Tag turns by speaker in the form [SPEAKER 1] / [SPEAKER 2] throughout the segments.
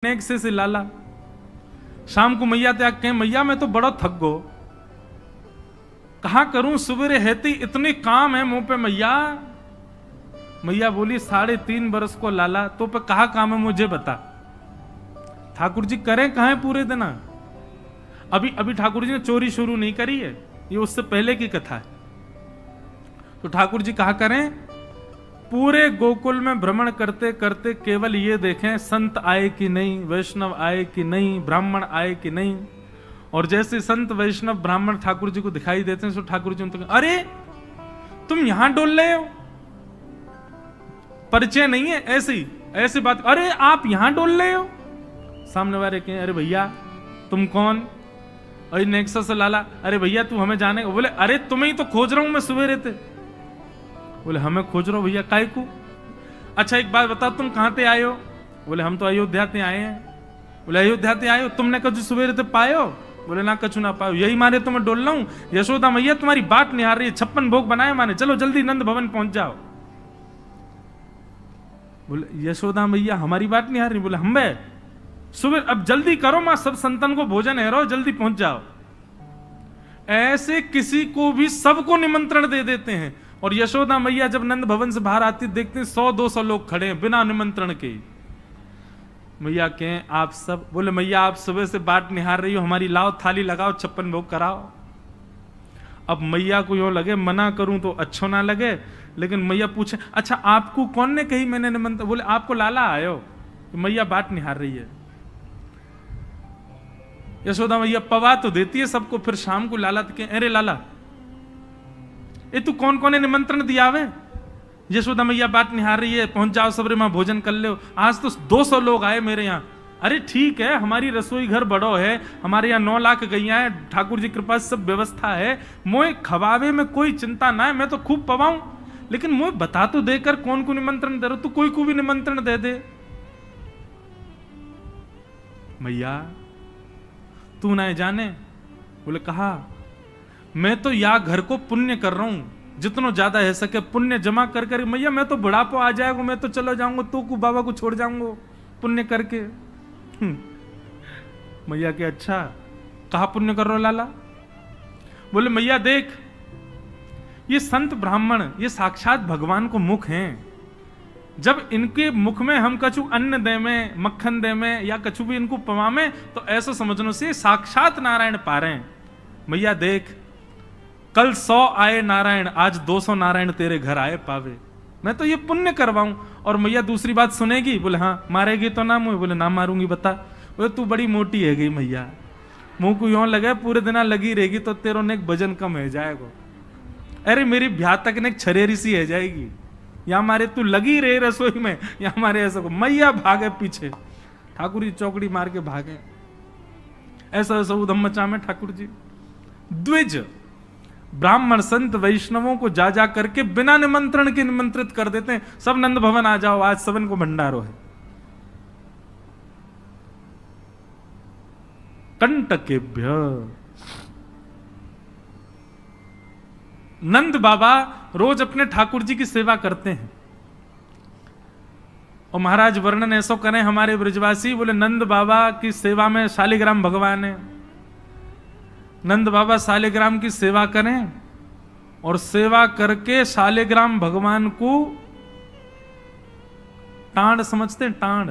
[SPEAKER 1] नेक से लाला शाम को मैया त्याग कहें मैया मैं तो बड़ा थक गो, कहां करूं सुबेरे हेती इतने काम है मुंह पे मैया। मैया बोली 3.5 बरस को लाला तो पे कहा काम है मुझे बता। ठाकुर जी करें कहां है पूरे दिन। अभी ठाकुर जी ने चोरी शुरू नहीं करी है, ये उससे पहले की कथा है। तो ठाकुर जी कहा करें पूरे गोकुल में भ्रमण करते करते केवल ये देखें संत आए कि नहीं, वैष्णव आए कि नहीं, ब्राह्मण आए कि नहीं। और जैसे संत वैष्णव ब्राह्मण ठाकुर जी को दिखाई देते हैं तो ठाकुर जी उनको अरे तुम यहां डोल रहे हो, परिचय नहीं है ऐसी बात, अरे आप यहां डोल रहे हो। सामने वाले कहें अरे भैया तुम कौन, अरे नेक्सस से लाला, अरे भैया तू हमें जाने, बोले अरे तुम्हें ही तो खोज रहा हूं मैं सुबह रहते। बोले हमें खोज रहे हो भैया काय को। अच्छा एक बात बताओ तुम कहां से आए हो। बोले हम तो अयोध्या से आए हैं। बोले अयोध्या से आए हो, तुमने कछु सुबह रहते पाए हो। बोले ना कछु ना पायो, यही मारे तो मैं डोल रहा हूं। यशोदा मैया तुम्हारी बात निहार रही है, 56 भोग बनाए माने, चलो जल्दी नंद भवन पहुंच जाओ। बोले यशोदा मैया हमारी बात निहार रही। बोले हम बे सुबह अब जल्दी करो मां, सब संतन को भोजन है रो, जल्दी पहुंच जाओ। ऐसे किसी को भी सबको निमंत्रण दे देते हैं। और यशोदा मैया जब नंद भवन से बाहर आती देखते हैं 100-200 लोग खड़े हैं बिना निमंत्रण के। मैया कहें आप सब, बोले मैया आप सुबह से बाट निहार रही हो हमारी, लाओ थाली लगाओ 56 भोग कराओ। अब मैया को यूं लगे मना करूं तो अच्छो ना लगे, लेकिन मैया पूछे अच्छा आपको कौन ने कही मैंने निमंत्रण। बोले आपको लाला आयो। तो मैया बाट निहार रही है। यशोदा मैया पवा तो देती है सबको, फिर शाम को लाला तो कहे अरे लाला ये तू कौन कौन ने निमंत्रण दिया वे। यशोदा मैया बात निहार रही है, पहुंच जाओ सबरे मां भोजन कर लो, आज तो 200 लोग आए मेरे यहाँ। अरे ठीक है हमारी रसोई घर बड़ो है, हमारे यहाँ 9 लाख गैया है, ठाकुर जी के पास सब व्यवस्था है, मोए खवावे में कोई चिंता ना है, मैं तो खूब पवाऊं, लेकिन मोए बता तो देकर कौन को निमंत्रण दे रहे हो, तू कोई को भी निमंत्रण दे दे। मैया तू ना जाने। बोले कहा मैं तो या घर को पुण्य कर रहा हूं, जितना ज्यादा है सके पुण्य जमा कर कर। मैया मैं तो बुढ़ापो आ जाएगा, मैं तो चलो जाऊंगा, तू को बाबा को छोड़ जाऊंगा पुण्य करके। मैया के अच्छा कहा पुण्य कर रहे हो लाला। बोले मैया देख ये संत ब्राह्मण ये साक्षात भगवान को मुख हैं, जब इनके मुख में हम कछु अन्न दे में, मक्खन दे में या कछु भी इनको पवामे तो ऐसा समझने से साक्षात नारायण पा रहे हैं। मैया देख कल 100 आए नारायण, आज 200 नारायण तेरे घर आए पावे, मैं तो ये पुण्य करवाऊं। और मैया दूसरी बात सुनेगी। बोले हाँ मारेगी तो ना मुझे। बोले ना मारूंगी बता। बोले तू बड़ी मोटी है गई मैया, मुंह को यूं लगे पूरे दिन लगी रहेगी तो तेरो ने वजन कम है जाएगा। अरे मेरी ब्याह तक ने छरेरी सी है जाएगी, या मारे तू लगी रहे रसोई में, या मारे ऐसा को। मैया भागे पीछे, ठाकुर जी चौकड़ी मार के भागे। ऐसा ऐसा उधम मचा में ठाकुर जी द्विज ब्राह्मण संत वैष्णवों को जा जा करके बिना निमंत्रण के निमंत्रित कर देते हैं। सब नंद भवन आ जाओ, आज सबन को भंडारो है। कंटकेभ्य नंद बाबा रोज अपने ठाकुर जी की सेवा करते हैं। और महाराज वर्णन ऐसा करें हमारे ब्रजवासी, बोले नंद बाबा की सेवा में शालिग्राम भगवान है। नंद बाबा शालिग्राम की सेवा करें और सेवा करके शालिग्राम भगवान को टांड समझते हैं। टांड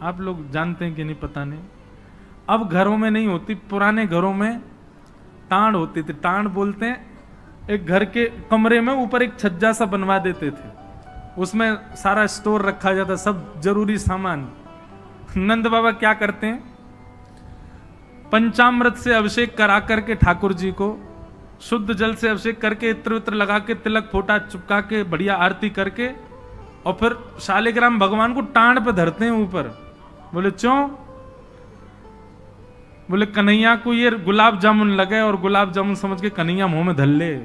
[SPEAKER 1] आप लोग जानते हैं कि नहीं पता नहीं, अब घरों में नहीं होती, पुराने घरों में टांड होती थी। टांड बोलते हैं एक घर के कमरे में ऊपर एक छज्जा सा बनवा देते थे, उसमें सारा स्टोर रखा जाता, सब जरूरी सामान। नंद बाबा क्या करते हैं पंचामृत से अभिषेक करा करके ठाकुर जी को शुद्ध जल से अभिषेक करके इत्र वित्र लगा के तिलक फोटा चुपका के बढ़िया आरती करके और फिर शालिग्राम भगवान को टांड पे धरते हैं ऊपर। बोले क्यों। बोले कन्हैया को ये गुलाब जामुन लगे और गुलाब जामुन समझ के कन्हैया मुंह में धर ले।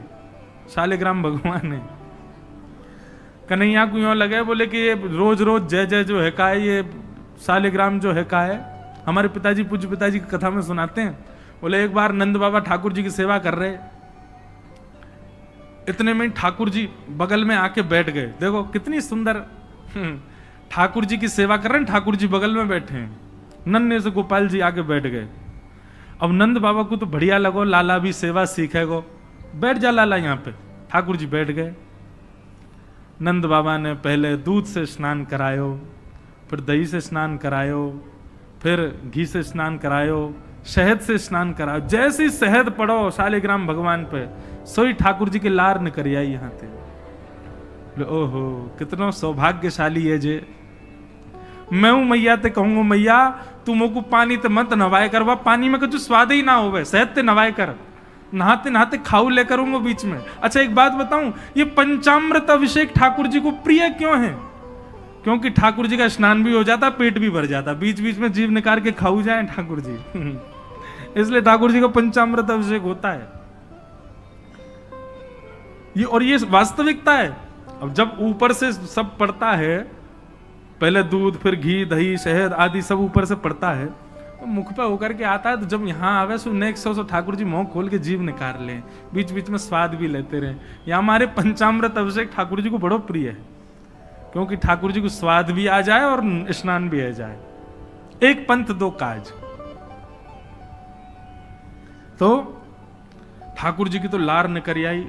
[SPEAKER 1] शालिग्राम भगवान है, कन्हैया को यूं लगे बोले कि ये रोज रोज जय जय जो है का है, ये शालिग्राम जो है का है। हमारे पिताजी पूज्य पिताजी की कथा में सुनाते हैं, बोले एक बार नंद बाबा ठाकुर जी की सेवा कर रहे, इतने में ठाकुर जी बगल में आके बैठ गए। देखो कितनी सुंदर ठाकुर जी की सेवा कर रहे हैं, ठाकुर जी बगल में बैठे हैं नन्हे से गोपाल जी आके बैठ गए। अब नंद बाबा को तो बढ़िया लगो, लाला भी सेवा सीखेगो, बैठ जा लाला यहाँ पे। ठाकुर जी बैठ गए। नंद बाबा ने पहले दूध से स्नान करायो, फिर दही से स्नान करायो, फिर घी से स्नान करायो, शहद से स्नान करायो। जैसे ही शहद पड़ो शालिग्राम भगवान पे, सोई ठाकुर जी के लार न करिया यहाँ थे। ओहो कितना सौभाग्यशाली है जे। मैं हूं मैया ते कहूंगा मैया तू मोको पानी ते मत नवाए कर, पानी में कुछ स्वाद ही ना होवे, शहद ते नवाए कर, नहाते नहाते खाऊ ले करूंगा बीच में। अच्छा एक बात बताऊं, ये पंचामृत अभिषेक ठाकुर जी को प्रिय क्यों है? क्योंकि ठाकुर जी का स्नान भी हो जाता, पेट भी भर जाता, बीच बीच में जीभ निकाल के खाऊ जाए ठाकुर जी इसलिए ठाकुर जी का पंचामृत अभिषेक होता है ये, और ये वास्तविकता है। अब जब ऊपर से सब पड़ता है, पहले दूध फिर घी दही शहद आदि सब ऊपर से पड़ता है, तो मुख पे होकर के आता है, तो जब यहाँ आवे so next so Thakur ji मुंह खोल के जीभ निकाल लें, बीच बीच में स्वाद भी लेते रहे। या हमारे पंचामृत अभिषेक ठाकुर जी को बड़ो प्रिय है, क्योंकि ठाकुर जी को स्वाद भी आ जाए और स्नान भी आ जाए। एक पंथ दो काज। तो ठाकुर जी की तो लार न करी आई।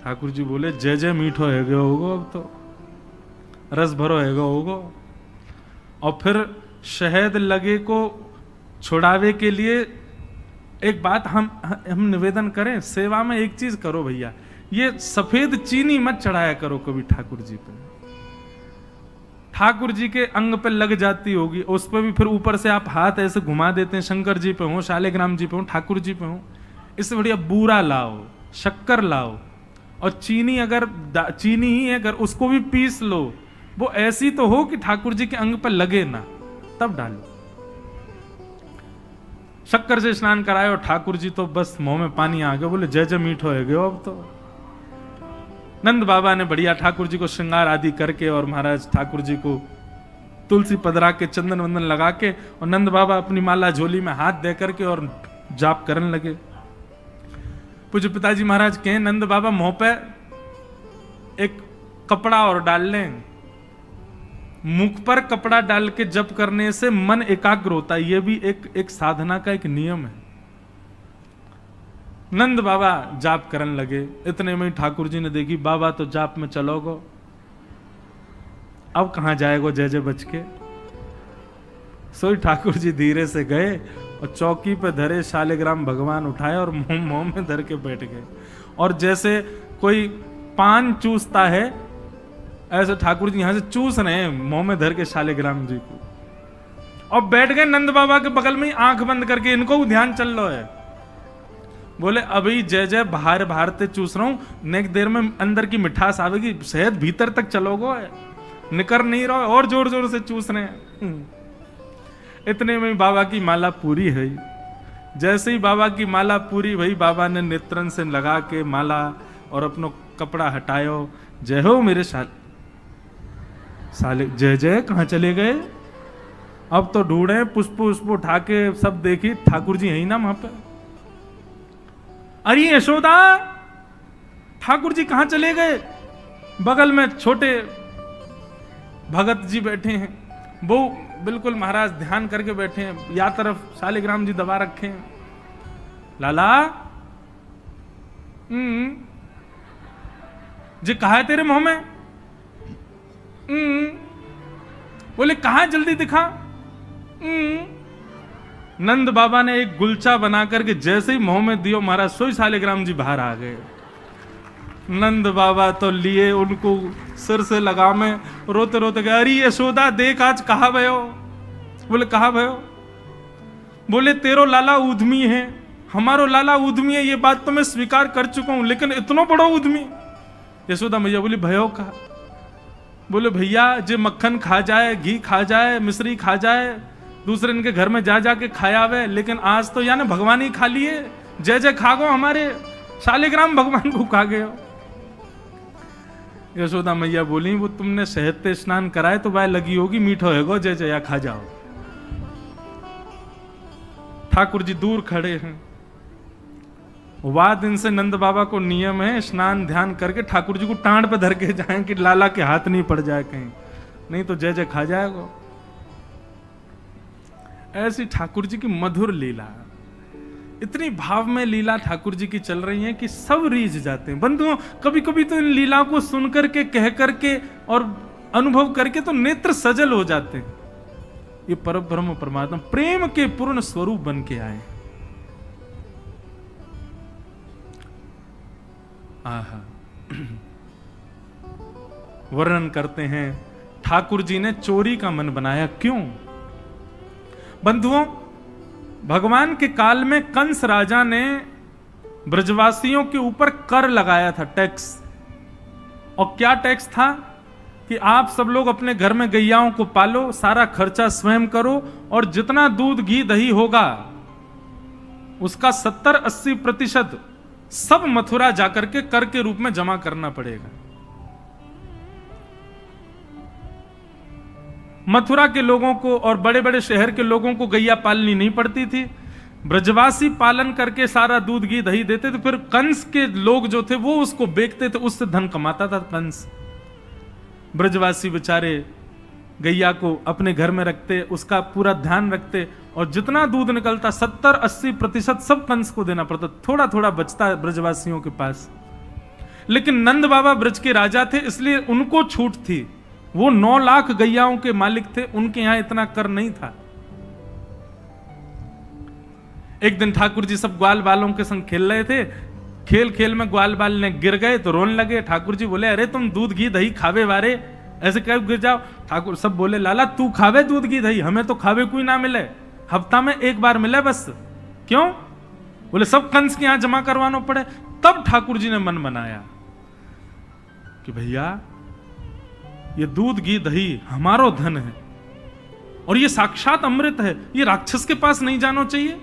[SPEAKER 1] ठाकुर जी बोले जय जय मीठो है गयो होगो, अब तो रस भरो है गयो होगो। और फिर शहद लगे को छुड़ावे के लिए एक बात हम निवेदन करें, सेवा में एक चीज करो भैया, ये सफेद चीनी मत चढ़ाया करो कभी ठाकुर जी पे। ठाकुर जी के अंग पे लग जाती होगी, उस पर भी फिर ऊपर से आप हाथ ऐसे घुमा देते हैं, शंकर जी पे हो, शालिग्राम जी पे हो, ठाकुर जी पे हो। इससे बढ़िया बूरा लाओ, शक्कर लाओ, और चीनी अगर चीनी ही अगर उसको भी पीस लो, वो ऐसी तो हो कि ठाकुर जी के अंग पर लगे ना, तब डालो। शक्कर से स्नान कराए और ठाकुर जी तो बस मुंह में पानी आ गया, बोले जय जय मीठो है गयो अब तो। नंद बाबा ने बढ़िया ठाकुर जी को श्रृंगार आदि करके और महाराज ठाकुर जी को तुलसी पधरा के चंदन वंदन लगा के, और नंद बाबा अपनी माला झोली में हाथ दे करके और जाप करने लगे। पूज्य पिताजी महाराज कहें नंद बाबा मुंह पे एक कपड़ा और डाल लें, मुख पर कपड़ा डाल के जप करने से मन एकाग्र होता है, यह भी एक साधना का एक नियम है। नंद बाबा जाप करने लगे। इतने में ठाकुर जी ने देखी बाबा तो जाप में चलोगो, अब कहां जाएगो जय जय बच के। सोई ठाकुर जी धीरे से गए और चौकी पे धरे शालिग्राम भगवान उठाए और मुंह में धर के बैठ गए। और जैसे कोई पान चूसता है, ऐसे ठाकुर जी यहां से चूस रहे हैं मुंह में धर के शालिग्राम जी को, और बैठ गए नंद बाबा के बगल में ही आंख बंद करके। इनको ध्यान चल रहा है, बोले अभी जय जय बाहर बाहर ते चूस रहा हूं, नेक देर में अंदर की मिठास आवेगी, शहद भीतर तक चलोगो, निकर नहीं रहो, और जोर जोर से चूस रहे हैं। इतने में बाबा की माला पूरी है। जैसे ही बाबा की माला पूरी भई, बाबा ने नेत्रन से लगा के माला और अपनो कपड़ा हटायो। जय हो मेरे साले जय जय कहां चले गए? अब तो ढूंढे, पुष्प पुष्प उठा के सब देखी, ठाकुर जी यही ना वहां पे। अरे यशोदा, ठाकुर जी कहां चले गए? बगल में छोटे भगत जी बैठे हैं, वो बिल्कुल महाराज ध्यान करके बैठे हैं, या तरफ शालिग्राम जी दबा रखे हैं। लाला जी कहा है तेरे मुंह में? बोले कहा, जल्दी दिखा। नंद बाबा ने एक गुलचा बना करके जैसे ही मुंह में दियो, महाराज सोई शालिग्राम जी बाहर आ गए। नंद बाबा तो लिए उनको सिर से लगा में, रोते रोते गए, अरे यशोदा देख आज कहा भयो? बोले कहा भयो? बोले तेरो लाला उद्यमी है, हमारो लाला उद्यमी है, ये बात तो मैं स्वीकार कर चुका हूं, लेकिन इतना बड़ा उद्यमी? यशोदा मैया बोली भयो कहा? बोले भैया जे मक्खन खा जाए, घी खा जाए, मिश्री खा जाए, दूसरे इनके घर में जा जाके खाया आवे, लेकिन आज तो यानी भगवान ही खा लिए, जय जय खा गो, हमारे शालिग्राम भगवान को खा गए। यशोदा मैया बोली वो तुमने शहद पे स्नान कराए तो बाय लगी होगी, मीठो है गो, जय जया खा जाओ। ठाकुर जी दूर खड़े हैं। वाह दिन से नंद बाबा को नियम है स्नान ध्यान करके ठाकुर जी को टांड पे धर के जाए कि लाला के हाथ नहीं पड़ जाए कहीं, नहीं तो जय जय खा जाएगा। ऐसी ठाकुर जी की मधुर लीला, इतनी भाव में लीला ठाकुर जी की चल रही है कि सब रीझ जाते हैं। बंधुओं, कभी कभी तो इन लीलाओं को सुन करके, कह करके और अनुभव करके तो नेत्र सजल हो जाते हैं। ये परब्रह्म परमात्मा प्रेम के पूर्ण स्वरूप बन के आए। आहा, वर्णन करते हैं ठाकुर जी ने चोरी का मन बनाया। क्यों? बंधुओं, भगवान के काल में कंस राजा ने ब्रजवासियों के ऊपर कर लगाया था, टैक्स। और क्या टैक्स था कि आप सब लोग अपने घर में गैयाओं को पालो, सारा खर्चा स्वयं करो, और जितना दूध घी दही होगा उसका 70-80% सब मथुरा जाकर के कर के रूप में जमा करना पड़ेगा। मथुरा के लोगों को और बड़े बड़े शहर के लोगों को गैया पालनी नहीं पड़ती थी, ब्रजवासी पालन करके सारा दूध घी दही देते थे। फिर कंस के लोग जो थे वो उसको बेचते थे, उससे धन कमाता था कंस। ब्रजवासी बेचारे गैया को अपने घर में रखते, उसका पूरा ध्यान रखते, और जितना दूध निकलता 70-80% सब कंस को देना पड़ता। थोड़ा थोड़ा बचता ब्रजवासियों के पास। लेकिन नंद बाबा ब्रज के राजा थे, इसलिए उनको छूट थी। वो 9 लाख गैयाओं के मालिक थे, उनके यहां इतना कर नहीं था। एक दिन ठाकुर जी सब ग्वाल बालों के संग खेल रहे थे। खेल खेल में ग्वाल बाल ने गिर गए तो रोने लगे। ठाकुर जी बोले, अरे तुम दूध घी दही खावे वारे, ऐसे कब गिर जाओ? ठाकुर सब बोले, लाला तू खावे दूध घी दही, हमें तो खावे कोई ना मिले, हफ्ता में एक बार मिले बस। क्यों? बोले सब कंस के यहां जमा करवाना पड़े। तब ठाकुर जी ने मन बनाया कि भैया ये दूध घी दही हमारो धन है, और ये साक्षात अमृत है, ये राक्षस के पास नहीं जाना चाहिए।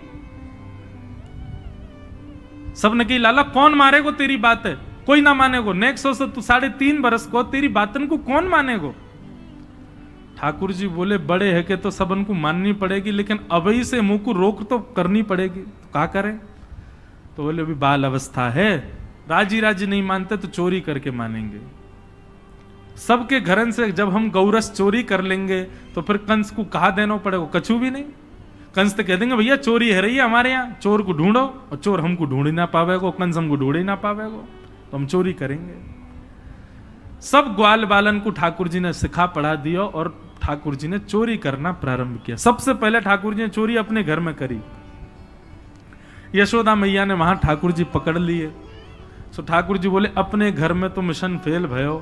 [SPEAKER 1] सबने कही, लाला कौन मारेगो तेरी बात है? कोई ना मानेगो। नेक्स्ट से तू 3.5 बरस को तेरी बातन को कौन मानेगो? ठाकुर जी बोले, बड़े है के तो सबन को माननी पड़ेगी, लेकिन अभी से मुंह को रोक तो करनी पड़ेगी। तो क्या करें? तो बोले अभी बाल अवस्था है, राजी राजी नहीं मानते तो चोरी करके मानेंगे। सबके घरन से जब हम गौरस चोरी कर लेंगे तो फिर कंस को कहा देना पड़ेगा? कछु भी नहीं। कंस तो कह देंगे, भैया चोरी है रही है हमारे यहाँ, चोर को ढूंढो, और चोर हमको ढूंढ ही ना पावेगो, कंस हमको ढूंढ ही ना पावेगो, तो हम चोरी करेंगे। सब ग्वाल बालन को ठाकुर जी ने सिखा पढ़ा दिया, और ठाकुर जी ने चोरी करना प्रारंभ किया। सबसे पहले ठाकुर जी ने चोरी अपने घर में करी। यशोदा मैया ने वहां ठाकुर जी पकड़ लिए। तो ठाकुर जी बोले, अपने घर में तो मिशन फेल भयो,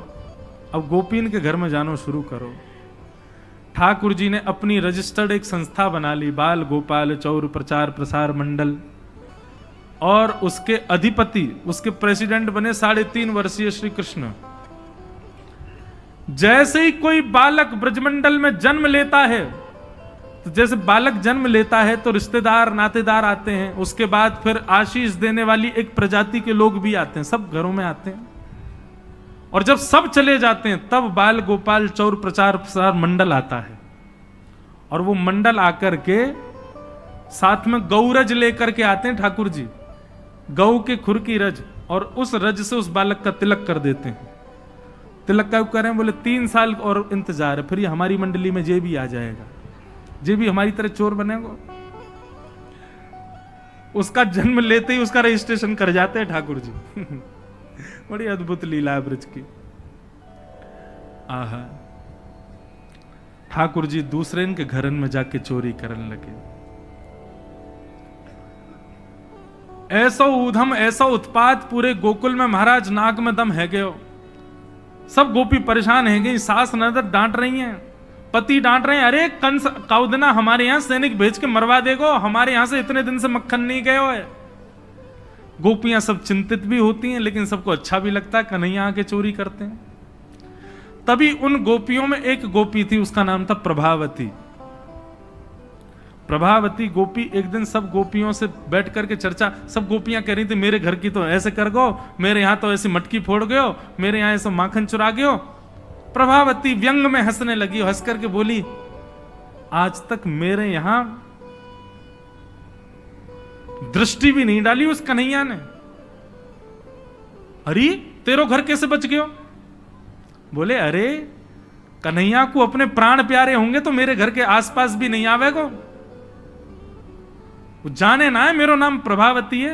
[SPEAKER 1] अब गोपीन के घर में जानो शुरू करो। ठाकुर जी ने अपनी रजिस्टर्ड एक संस्था बना ली, बाल गोपाल चौर प्रचार प्रसार मंडल, और उसके अधिपति, उसके प्रेसिडेंट बने 3.5 वर्षीय श्री कृष्ण। जैसे ही कोई बालक ब्रजमंडल में जन्म लेता है, तो जैसे बालक जन्म लेता है तो रिश्तेदार नातेदार आते हैं, उसके बाद फिर आशीष देने वाली एक प्रजाति के लोग भी आते हैं, सब घरों में आते हैं। और जब सब चले जाते हैं तब बाल गोपाल चौर प्रचार प्रसार मंडल आता है, और वो मंडल आकर के साथ में गौरज लेकर के आते हैं ठाकुर जी, गौ के खुर की रज, और उस रज से उस बालक का तिलक कर देते हैं। तिलक का करें? बोले 3 साल और इंतजार है, फिर ये हमारी मंडली में जे भी आ जाएगा, जे भी हमारी तरह चोर बनेगा। उसका जन्म लेते ही उसका रजिस्ट्रेशन कर जाते हैं ठाकुर जी। बड़ी अद्भुत लीला है ब्रज की। आहा, ठाकुर जी दूसरे के घरन में जाके चोरी करने लगे। ऐसा ऊधम, ऐसा उत्पात पूरे गोकुल में, महाराज नाक में दम है गयो। सब गोपी परेशान है गई, सास नजर डांट रही हैं, पति डांट रहे हैं, अरे कंस काउदना हमारे यहां सैनिक भेज के मरवा देगो, हमारे यहां से इतने दिन से मक्खन नहीं गयो है। गोपियां सब चिंतित भी होती हैं, लेकिन सबको अच्छा भी लगता है, कन्हैया आके चोरी करते हैं। तभी उन गोपियों में एक गोपी थी, उसका नाम था प्रभावती। प्रभावती गोपी एक दिन सब गोपियों से बैठ करके चर्चा, सब गोपियां कह रही थी, मेरे घर की तो ऐसे कर गो, मेरे यहां तो ऐसी मटकी फोड़ गयो, मेरे यहां ऐसा माखन चुरा गयो। प्रभावती व्यंग में हंसने लगी, हंस करके बोली, आज तक मेरे यहां दृष्टि भी नहीं डाली उस कन्हैया ने। अरे तेरो घर कैसे बच गयो? बोले, अरे कन्हैया को अपने प्राण प्यारे होंगे तो मेरे घर के आसपास भी नहीं आवेगो। वो जाने ना है मेरो नाम प्रभावती है।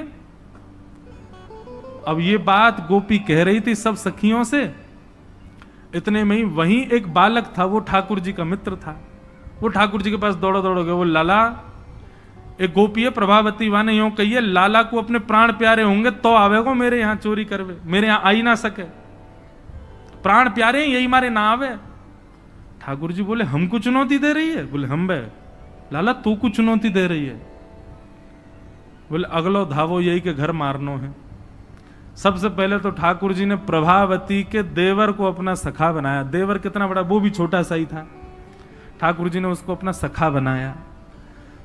[SPEAKER 1] अब ये बात गोपी कह रही थी सब सखियों से। इतने में ही वहीं एक बालक था, वो ठाकुर जी का मित्र था। वो ठाकुर जी के पास दौड़ो दौड़ो गए, वो लाला एक गोपी है प्रभावती वाने यूं कहिए, लाला को अपने प्राण प्यारे होंगे तो आवेगो मेरे यहां चोरी करवे, मेरे यहां आई ना सके, प्राण प्यारे हैं यही मारे ना आवे। ठाकुर जी बोले हमको चुनौती दे रही है? बोले हम बे लाला तू को चुनौती दे रही है? बोले अगलो धावो यही के घर मारनो है। सबसे पहले तो ठाकुर जी ने प्रभावती के देवर को अपना सखा बनाया। देवर कितना बड़ा, वो भी छोटा सा ही था। ठाकुर जी ने उसको अपना सखा बनाया।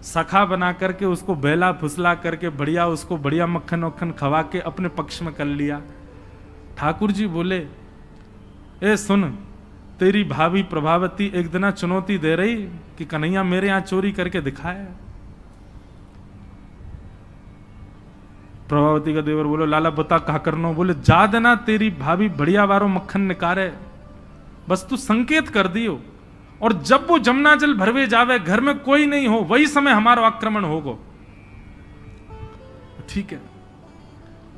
[SPEAKER 1] सखा बना करके उसको बेला फुसला करके बढ़िया उसको बढ़िया मक्खन वक्खन खवा के अपने पक्ष में कर लिया। ठाकुर जी बोले ए सुन, तेरी भाभी प्रभावती एक दिन चुनौती दे रही कि कन्हैया मेरे यहां चोरी करके दिखाया। प्रभावती का देवर बोलो लाला बता कहा करनो? बोले जा देना तेरी भाभी बढ़िया वारो मक्खन निकारे, बस तू संकेत कर दियो, और जब वो जमुना जल भरवे जावे घर में कोई नहीं हो वही समय हमारा आक्रमण होगो। ठीक है।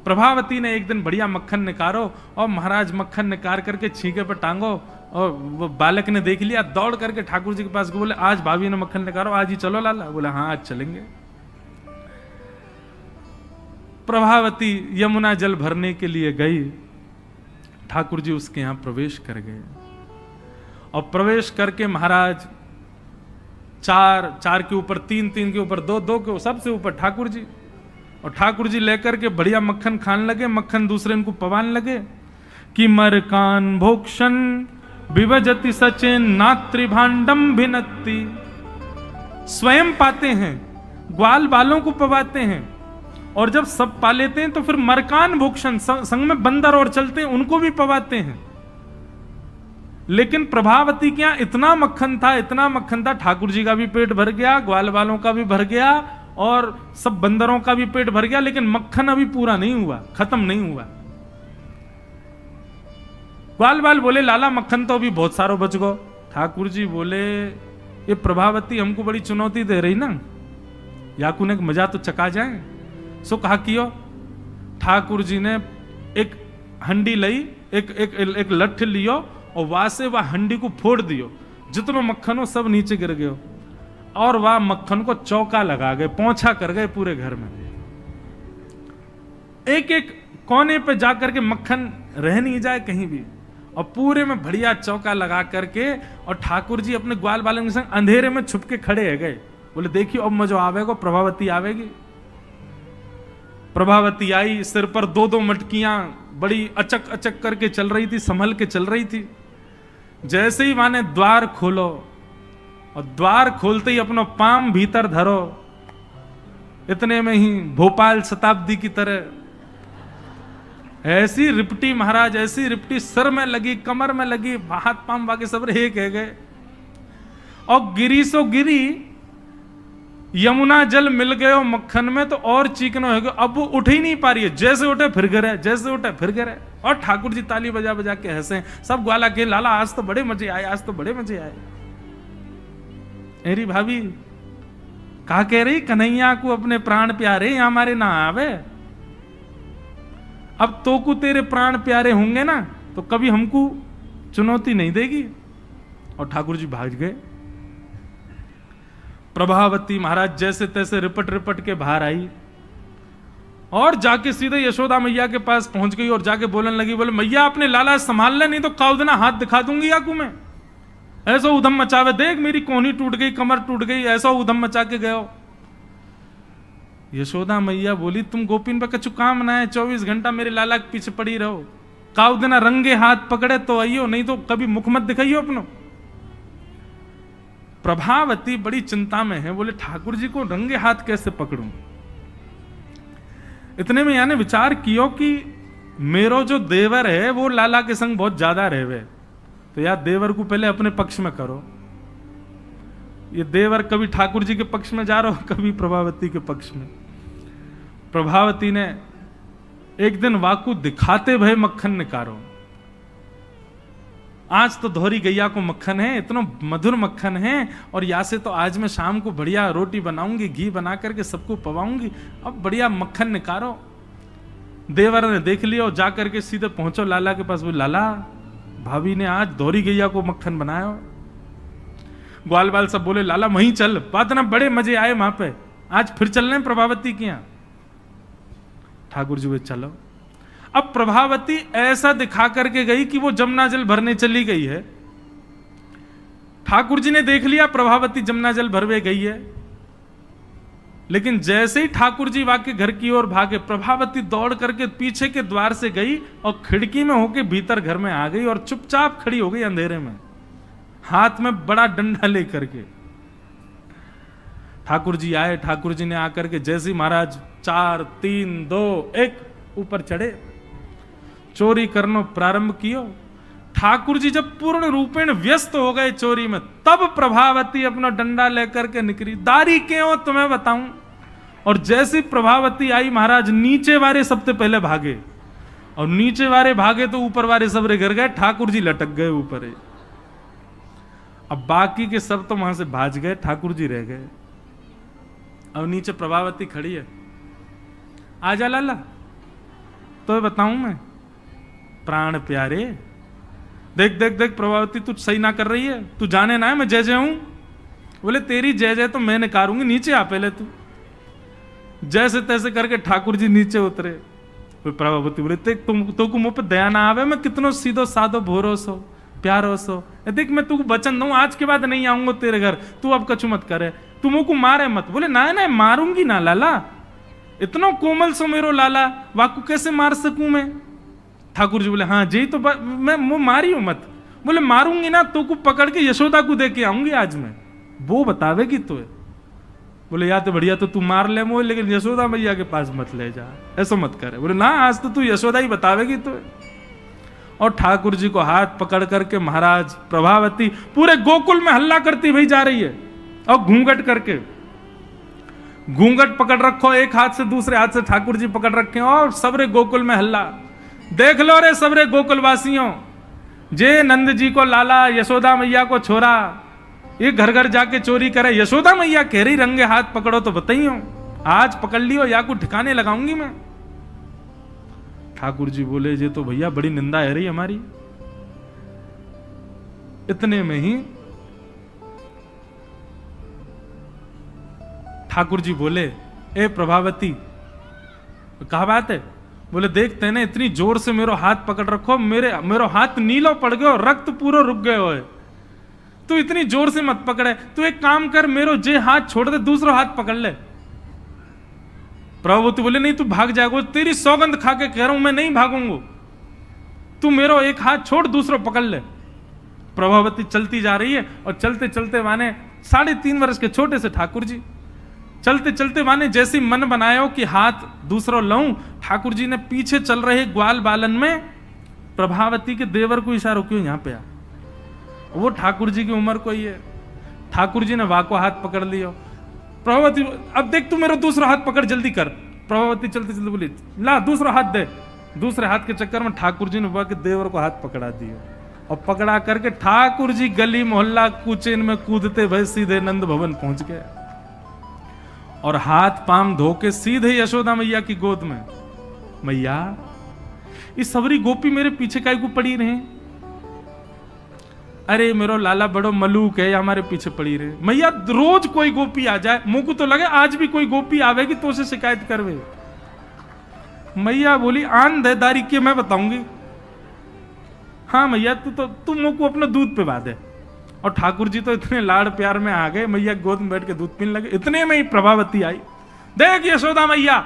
[SPEAKER 1] प्रभावती ने एक दिन बढ़िया मक्खन निकारो और महाराज मक्खन निकाल करके छींके पर टांगो, और वो बालक ने देख लिया, दौड़ करके ठाकुर जी के पास बोले आज भाभी ने मक्खन निकालो, आज ही चलो लाला। बोले हाँ आज चलेंगे। प्रभावती यमुना जल भरने के लिए गई। ठाकुर जी उसके यहां प्रवेश कर गए, और प्रवेश करके महाराज चार के ऊपर तीन के ऊपर दो के सबसे ऊपर ठाकुर जी, और ठाकुर जी लेकर के बढ़िया मक्खन खाने लगे। मक्खन दूसरे इनको पवान लगे कि मरकान भोक्षण विभजति सचेन नात्री भांडम भिन्नति। स्वयं पाते हैं, ग्वाल बालों को पवाते हैं, और जब सब पा लेते हैं तो फिर मरकान भोक्षण संग में बंदर और चलते हैं उनको भी पवाते हैं। लेकिन प्रभावती के यहां इतना मक्खन था, ठाकुर जी का भी पेट भर गया, ग्वाल वालों का भी भर गया, और सब बंदरों का भी पेट भर गया, लेकिन मक्खन अभी पूरा नहीं हुआ, खत्म नहीं हुआ। ग्वाल बाल बोले लाला मक्खन तो अभी बहुत सारो बच गो। ठाकुर जी बोले ये प्रभावती हमको बड़ी चुनौती दे रही ना, याकू ने मजा तो चका जाए। सो कहा कियो। ठाकुर जी ने एक हंडी लई, एक लठ लियो, और वहां से वह हंडी को फोड़ दियो, जितनो मक्खन हो सब नीचे गिर गयो, और वह मक्खन को चौका लगा गए, पोंछा कर गए पूरे घर में। एक कोने पे जाकर के मक्खन रह नहीं जाए कहीं भी, और पूरे में बढ़िया चौका लगा करके, और ठाकुर जी अपने ग्वाल बालन के संग अंधेरे में छुप के खड़े है गए। बोले देखियो अब मजो आवेगा, प्रभावती आवेगी। प्रभावती आई, सिर पर दो मटकियां बड़ी अचक अचक करके चल रही थी, संभल के चल रही थी। जैसे ही माने द्वार खोलो, और द्वार खोलते ही अपना पाम भीतर धरो, इतने में ही भोपाल शताब्दी की तरह ऐसी रिपटी महाराज, ऐसी रिपटी सर में लगी, कमर में लगी, हाथ पाम बाकी सब रहे कह गए, और गिरी सो गिरी। यमुना जल मिल गए मक्खन में तो और चीकना हो गया। अब वो उठ ही नहीं पा रही है, जैसे उठे फिर गिरे, जैसे उठे फिर गिरे। और ठाकुर जी ताली बजा बजा के हंसे, सब ग्वाला के लाला आज तो बड़े मजे आए, आज तो बड़े मजे आए। मेरी भाभी कहा कह रही कन्हैया को अपने प्राण प्यारे यहाँ हमारे ना आवे। अब तो को तेरे प्राण प्यारे होंगे ना तो कभी हमको चुनौती नहीं देगी। और ठाकुर जी भाग गए। प्रभावती महाराज जैसे तैसे रिपट रिपट के बाहर आई, और जाके सीधे यशोदा मैया के पास पहुंच गई, और जाके बोलने लगी, बोले मैया अपने लाला संभाल ले, नहीं तो काउदना हाथ दिखा दूंगी याकू में। ऐसा उधम मचावे, देख मेरी कोहनी टूट गई, कमर टूट गई, ऐसा उधम मचा के गयो। यशोदा मैया बोली तुम गोपिन पे कछु काम ना है, 24 घंटा मेरे लाला के पीछे पड़ी रहो, काउदना रंगे हाथ पकड़े तो आइयो, नहीं तो कभी मुख मत दिखाइयो अपनो। प्रभावती बड़ी चिंता में है, बोले ठाकुर जी को रंगे हाथ कैसे पकड़ूं। इतने में यानी विचार कियो कि मेरो जो देवर है वो लाला के संग बहुत ज्यादा रहवे, तो यार देवर को पहले अपने पक्ष में करो। ये देवर कभी ठाकुर जी के पक्ष में जा रहा हो, कभी प्रभावती के पक्ष में। प्रभावती ने एक दिन वाकु दिखाते भय मक्खन निकारो, आज तो धोरी गैया को मक्खन है, इतना मधुर मक्खन है, और यहाँ से तो आज मैं शाम को बढ़िया रोटी बनाऊंगी, घी बना करके सबको पवाऊंगी, अब बढ़िया मक्खन निकारो। देवर ने देख लिया और जाकर के सीधे पहुंचो लाला के पास, वो लाला भाभी ने आज धोरी गैया को मक्खन बनाया। ग्वाल बाल सब बोले लाला वहीं चल, बात ना बड़े मजे आए वहां पे, आज फिर चल रहे हैं प्रभावती के यहाँ। ठाकुर जी वे चलो। अब प्रभावती ऐसा दिखा करके गई कि वो जमुना जल भरने चली गई है। ठाकुर जी ने देख लिया प्रभावती जमुना जल भरवे गई है, लेकिन जैसे ही ठाकुर जी वाके घर की ओर भागे, प्रभावती दौड़ करके पीछे के द्वार से गई और खिड़की में होके भीतर घर में आ गई और चुपचाप खड़ी हो गई अंधेरे में, हाथ में बड़ा डंडा लेकर के। ठाकुर जी आए, ठाकुर जी ने आकर के जैसे ही महाराज 4 3 2 1 ऊपर चढ़े, चोरी करनो प्रारंभ कियो। ठाकुर जी जब पूर्ण रूपेण व्यस्त हो गए चोरी में, तब प्रभावती अपना डंडा लेकर के निकली। दारी के हो तुम्हें बताऊं। और जैसी प्रभावती आई, महाराज नीचे वाले सबसे पहले भागे, और नीचे वाले भागे तो ऊपर वाले सबरे गिर गए, ठाकुर जी लटक गए ऊपर। अब बाकी के सब तो वहां से भाज गए, ठाकुर जी रह गए। अब नीचे प्रभावती खड़ी है, आजा लाला तो बताऊं मैं। प्राण प्यारे, देख देख देख प्रभावती तू सही ना कर रही है, तू जाने ना है मैं जय जय हूं। बोले तेरी जय जय तो मैं निकारूंगी, नीचे आ पहले तू। जैसे तैसे करके ठाकुर जी नीचे उतरे। प्रभावती बोले तो मुंह पे दया ना आवे, मैं कितनो सीधो साधो भोरो सो प्यारो सो, देख मैं तू वचन दूं आज के बाद नहीं आऊंगा तेरे घर, तू अब कछु मत करे, तू मुंह को मारे मत। बोले ना ना मारूंगी ना लाला, इतना कोमल सो मेरो लाला, वाकू कैसे मार सकूं मैं। ठाकुर जी बोले हाँ जी तो मैं मारी हूं मत। बोले मारूंगी ना तो को पकड़ के यशोदा को दे के आऊंगी आज मैं, वो बतावेगी तो। बोले या तो बढ़िया तो तू मार ले मोह, लेकिन यशोदा मैया के पास मत ले जा, ऐसा मत करे। बोले ना आज तो तू यशोदा ही बतावेगी तो। और ठाकुर जी को हाथ पकड़ करके महाराज प्रभावती पूरे गोकुल में हल्ला करती भाई जा रही है, और घूंघट करके, घूंघट पकड़ रखो एक हाथ से, दूसरे हाथ से ठाकुर जी पकड़ रखे, और सबरे गोकुल में हल्ला। देख लो रे सबरे गोकुल वासियों, जे नंद जी को लाला, यशोदा मैया को छोरा, ये घर घर जाके चोरी करे। यशोदा मैया कह रही रंगे हाथ पकड़ो तो बताइयो, आज पकड़ लियो या को ठिकाने लगाऊंगी मैं। ठाकुर जी बोले जे तो भैया बड़ी निंदा है रही हमारी। इतने में ही ठाकुर जी बोले ए प्रभावती कहा बात है। बोले देखते ना इतनी जोर से मेरो हाथ पकड़ रखो, मेरो हाथ नीलो पड़ गयो, रक्त पूरा रुक गयो है, तू इतनी जोर से मत पकड़े, तू एक काम कर मेरो जे हाथ छोड़ दे दूसरा हाथ पकड़ ले। प्रभावती बोले नहीं तू भाग जाएगा, तेरी सौगंध खा के कह रहा हूं मैं नहीं भागूंगा, तू मेरो एक हाथ छोड़ दूसरा पकड़ ले। प्रभावती चलती जा रही है, और चलते चलते माने 3.5 वर्ष के छोटे से ठाकुर जी चलते चलते माने जैसे मन बनायो कि हाथ दूसरा लाऊं, ठाकुर जी ने पीछे चल रहे ग्वाल बालन में प्रभावती के देवर को इशारा क्यों यहां पे आ, वो ठाकुर जी की उम्र कोई है। ठाकुर जी ने वाको हाथ पकड़ लिया। प्रभावती अब देख तू मेरा दूसरा हाथ पकड़ जल्दी कर। प्रभावती चलते चलते बोली ला दूसरा हाथ दे। दूसरे हाथ के चक्कर में ठाकुर जी ने वाके देवर को हाथ पकड़ा दिया, और पकड़ा करके ठाकुर जी गली मोहल्ला कूचेन में कूदते भय सीधे नंद भवन पहुंच गए, और हाथ पाम धो के सीधे यशोदा मैया की गोद में। मैया इस सबरी गोपी मेरे पीछे काहे को पड़ी रहे, अरे मेरो लाला बड़ो मलूक है, हमारे पीछे पड़ी रहे। मैया रोज कोई गोपी आ जाए, मुंह को तो लगे आज भी कोई गोपी आवेगी तो उसे शिकायत करवे। मैया बोली आन देदारी के मैं बताऊंगी। हाँ मैया तू मुंह को अपना दूध पिला दे। और ठाकुर जी तो इतने लाड़ प्यार में आ गए, मैया गोद में बैठ के दूध पीने लगे। इतने में ही प्रभावती आई, देख यशोदा मैया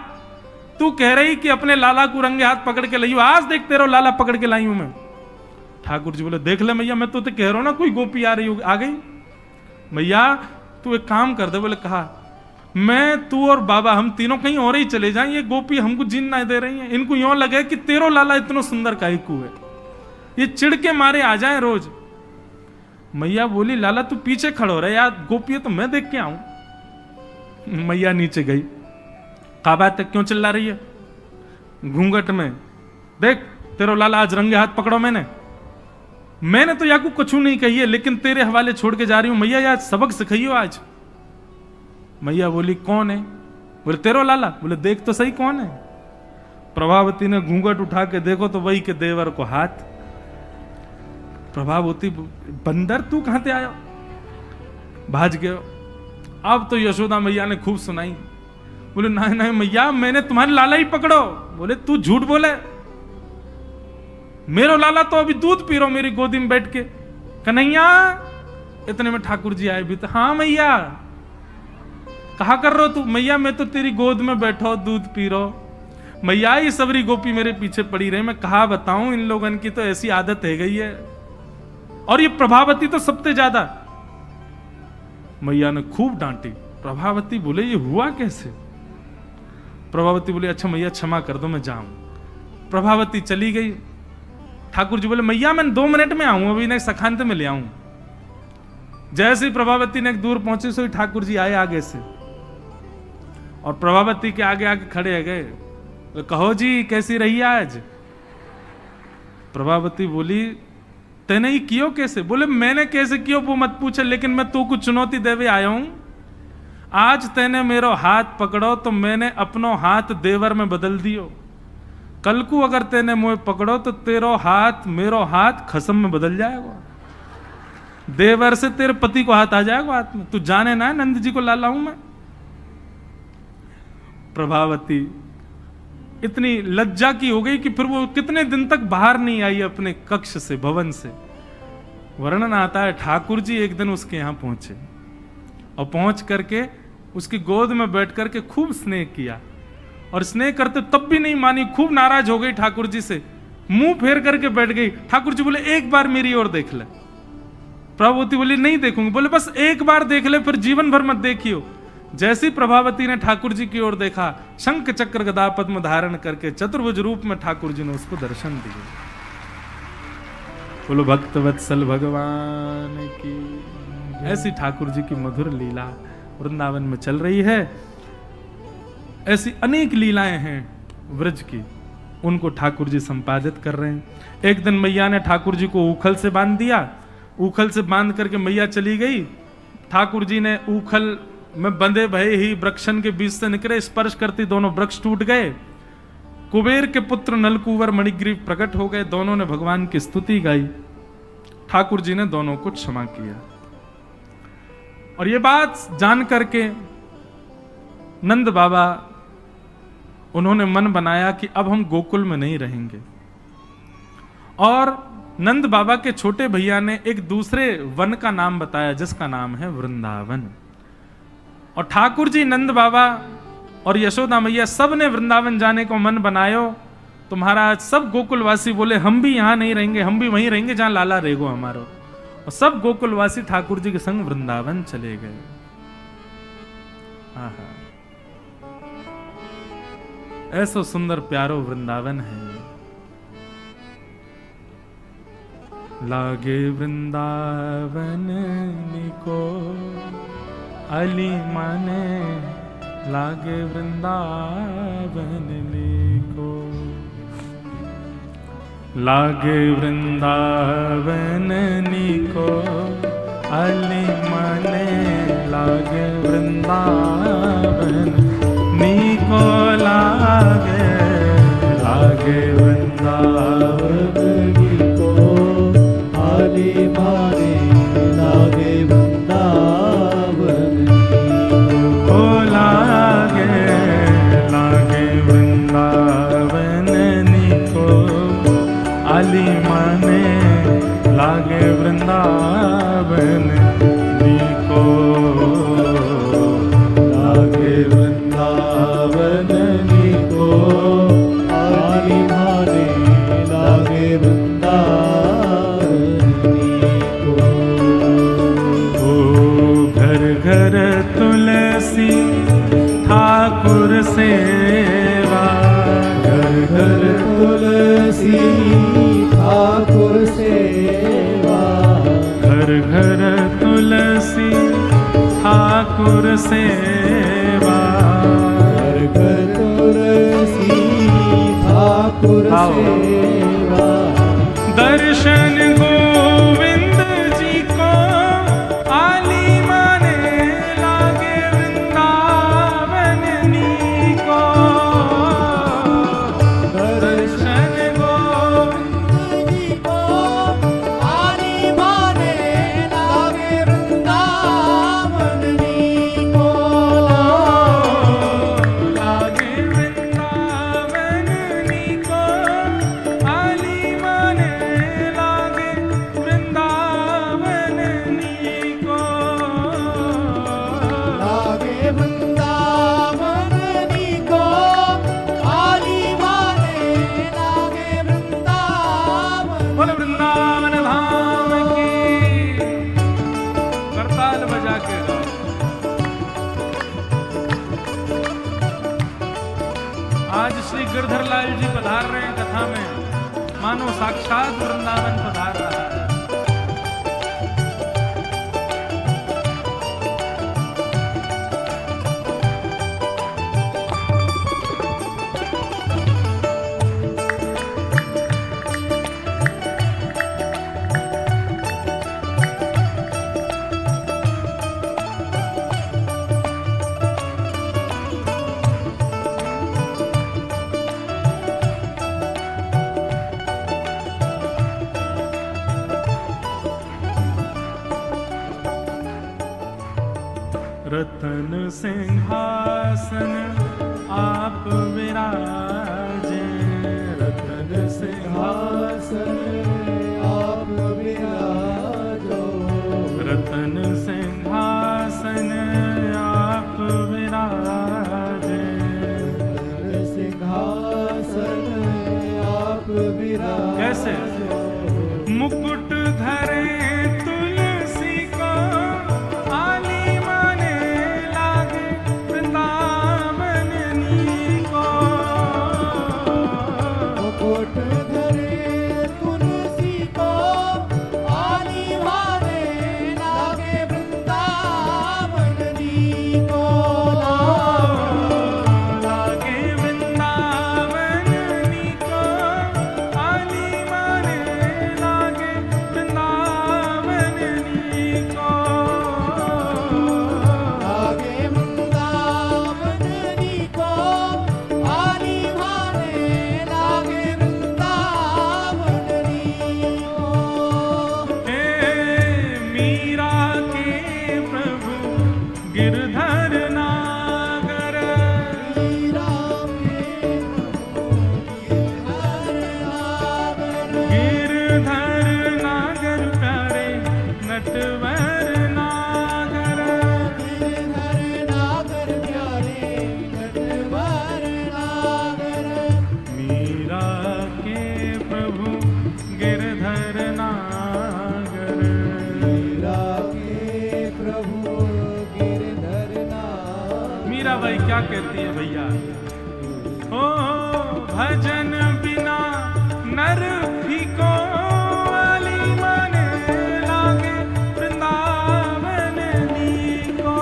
[SPEAKER 1] तू कह रही कि अपने लाला को रंगे हाथ पकड़ के लाई, आज देख तेरा लाला पकड़ के लाई हूं मैं। ठाकुर जी बोले देख ले मैया मैं तो कह रहा हूं ना कोई गोपी आ रही होगी, आ गई। मैया तू एक काम कर दे। बोले कहा मैं तू और बाबा हम तीनों कहीं और ही चले जाएं, ये गोपी हमको जीन ना दे रही है, इनको यूं लगे कि तेरो लाला इतना सुंदर काहे को है, ये चिढ़ के मारे आ जाए रोज। मैया बोली लाला तू पीछे खड़ो रहे यार, गोपी तो मैं देख के आऊं। मैया नीचे गई, कहा बात है क्यों चिल्ला रही है घूंघट में, देख तेरो लाला आज रंगे हाथ पकड़ो मैंने। मैंने तो याकू कुछ नहीं कही है, लेकिन तेरे हवाले छोड़ के जा रही हूं। मैया यार सबक सिखाइयो आज। मैया बोली कौन है? बोले तेरो लाला। बोले देख तो सही कौन है। प्रभावती ने घूंघट उठा के देखो तो वही के देवर को हाथ। प्रभावती बंदर तू कहां से आया? भाज गयो। अब तो यशोदा मैया ने खूब सुनाई। बोले नहीं नहीं मैया मैंने तुम्हारे लाला ही पकड़ो। बोले तू झूठ बोले, मेरो लाला तो अभी दूध पी रहा मेरी गोदी में बैठ के। कन्हैया। इतने में ठाकुर जी आए भी तो। हाँ मैया कहा कर रहे हो तू? मैया मैं तो तेरी गोद में बैठो दूध पी रहा। मैया ये सबरी गोपी मेरे पीछे पड़ी रहे, मैं कहा बताऊं इन लोगन की तो ऐसी आदत है गई है, और ये प्रभावती तो सबसे ज्यादा। मैया ने खूब डांटी। प्रभावती बोले ये हुआ कैसे? प्रभावती बोले अच्छा मैया क्षमा कर दो मैं जाऊं। प्रभावती चली गई। ठाकुर जी बोले मैया मैं 2 मिनट में आऊं, अभी ने सखांत में ले आऊं। जैसे ही प्रभावती ने दूर पहुंचे सो ठाकुर जी आए आगे से, और प्रभावती के आगे आगे खड़े है गए। तो कहो जी कैसी रही आज? प्रभावती बोली तेने ही कियो कैसे? बोले मैंने कैसे कियो वो मत पूछे, लेकिन मैं तू को चुनौती देवे आया हूं। आज तेने मेरो हाथ पकड़ो तो मैंने अपनो हाथ देवर में बदल दियो। कल को अगर तेने मुझे पकड़ो तो तेरो हाथ मेरो हाथ खसम में बदल जाएगा। देवर से तेरे पति को हाथ आ जाएगा हाथ में। तू जाने ना नंद जी को लाला हूं मैं। प्रभावती इतनी लज्जा की हो गई कि फिर वो कितने दिन तक बाहर नहीं आई अपने कक्ष से, भवन से। वर्णन आता है ठाकुर जी एक दिन उसके यहां पहुंचे और पहुंच करके उसकी गोद में बैठ करके खूब स्नेह किया, और स्नेह करते तब भी नहीं मानी, खूब नाराज हो गई ठाकुर जी से, मुंह फेर करके बैठ गई। ठाकुर जी बोले एक बार मेरी ओर देख ले। प्रभावती बोली नहीं देखूंगी। बोले बस एक बार देख ले, फिर जीवन भर मत देखियो। जैसी प्रभावती ने ठाकुर जी की ओर देखा, शंख चक्र गदा पद्म धारण करके चतुर्भुज रूप में ठाकुर जी ने उसको दर्शन दिए। बोलो भक्त वत्सल भगवान की। ऐसी ठाकुर जी की मधुर लीला वृंदावन में चल रही है। ऐसी अनेक लीलाएं हैं व्रज की, उनको ठाकुर जी संपादित कर रहे हैं। एक दिन मैया ने ठाकुर जी को ऊखल से बांध दिया। ऊखल से बांध करके मैया चली गई। ठाकुर जी ने ऊखल में बंधे भये ही वृक्षन के बीच से निकले, स्पर्श करती दोनों वृक्ष टूट गए। कुबेर के पुत्र नलकुवर मणिग्रीव प्रकट हो गए। दोनों ने भगवान की स्तुति गाई। ठाकुर जी ने दोनों को क्षमा किया। और ये बात जान करके नंद बाबा उन्होंने मन बनाया कि अब हम गोकुल में नहीं रहेंगे। और नंद बाबा के छोटे भैया ने एक दूसरे वन का नाम बताया जिसका नाम है वृंदावन। और ठाकुर जी, नंद बाबा और यशोदा मैया सब ने वृंदावन जाने को मन बनायो। तो महाराज सब गोकुलवासी बोले हम भी यहां नहीं रहेंगे, हम भी वहीं रहेंगे जहां लाला रहेगो हमारो। और सब गोकुलवासी ठाकुर जी के संग वृंदावन चले गए। आहा, ऐसो सुंदर प्यारो वृंदावन है। लागे वृंदावन निको अली माने, लागे वृंदावन निको। लागे वृंदावन निको अली माने, लागे वृंदावन निको लागे। लागे वृंदावन निको अली माने, लागे वृंदावन निको लागे। लागे वृंदावन निको अली माने, लागे वृंदावन निको। लागे वृंदावन निको अली माने, लागे वृंदावन निको। ओ घर घर तुलसी ठाकुर सेवा, घर घर तुलसी ठाकुर सेवा। घर घर तुलसी ठाकुर सेवा, घर घर तुलसी ठाकुर सेवा। दर्शन गो आज श्री गिरधर लाल जी पधार रहे हैं कथा में, मानो साक्षात वृंदावन पधार रहा है। रतन सिंहासन आप विराजे, रतन सिंहासन आप विराजो, रतन सिंहासन आप विराजे, रतन सिंहासन आप विराजे। कैसे? मुकुट धरे तुलसी को, आली माने लागे वृंदावन नी को। मुकुट धरे तुलसी को, आली माने लागे वृंदावन नी को। लागे वृंदावन नी को, आली माने लागे वृंदावन नी को। लागे वृंदावन नी को, आली माने लागे वृंदावन नी को। हे मीरा के प्रभु गिरधर नागर, मीरा के गिरधर नागर प्यारे नटवर नागर, गिरधर नागर प्यारे नटवर नागर। मीरा के प्रभु गिरधर नागर, मीरा के प्रभु गिरधर नागर। मीरा भाई क्या कहती है भैया? ओ भजन बिना नर फीको, आली माने लागे वृंदावन नी को।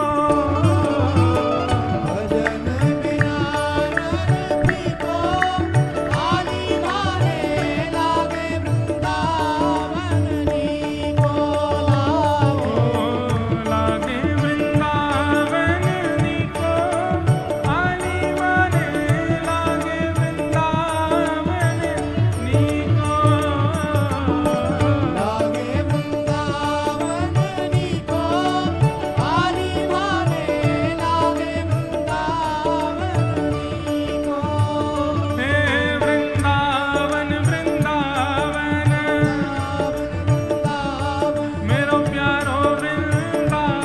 [SPEAKER 1] भजन बिना नर फीको, आली माने लागे वृंदावन नी को। लागे वृंदावन नी को, आली माने लागे वृंदावन नी को। लागे वृंदावन नी को, आली माने लागे वृंदावन नी को। हे वृंदावन वृंदावन, मेरो प्यारो वृंदावन,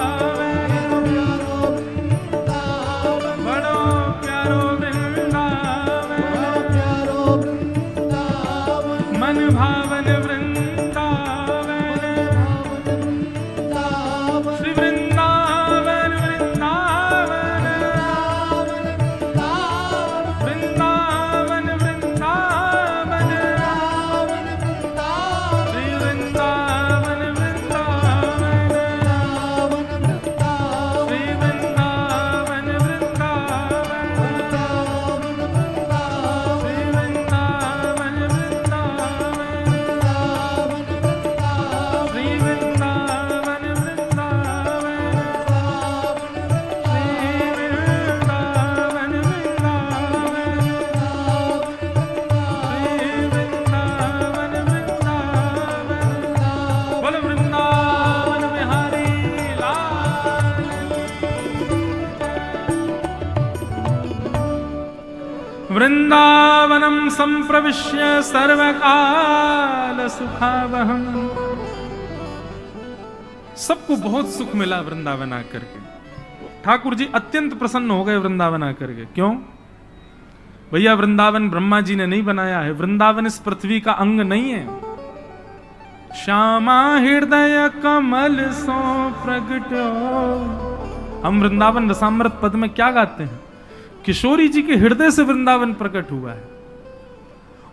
[SPEAKER 1] बड़ो प्यारो वृंदावन, मन भावन वृंदावन। श्री वृंदावन वृंदावन, वृंदावन वृंदावन, श्री वृंदावन वृंदावन, श्री वृंदावन वृंदावन, श्री वृंदावन वृंदावन, श्री वृंदावन वृंदावनम संप्रविश्य सर्वकाल सुखावहम। सबको बहुत सुख मिला वृंदावन आकर के। ठाकुर जी अत्यंत प्रसन्न हो गए वृंदावन आकर के। क्यों भैया? वृंदावन ब्रह्मा जी ने नहीं बनाया है, वृंदावन इस पृथ्वी का अंग नहीं है। श्यामा हृदय कमल सो प्रगट हो। हम वृंदावन रसामृत पद में क्या गाते हैं? किशोरी जी के हृदय से वृंदावन प्रकट हुआ है।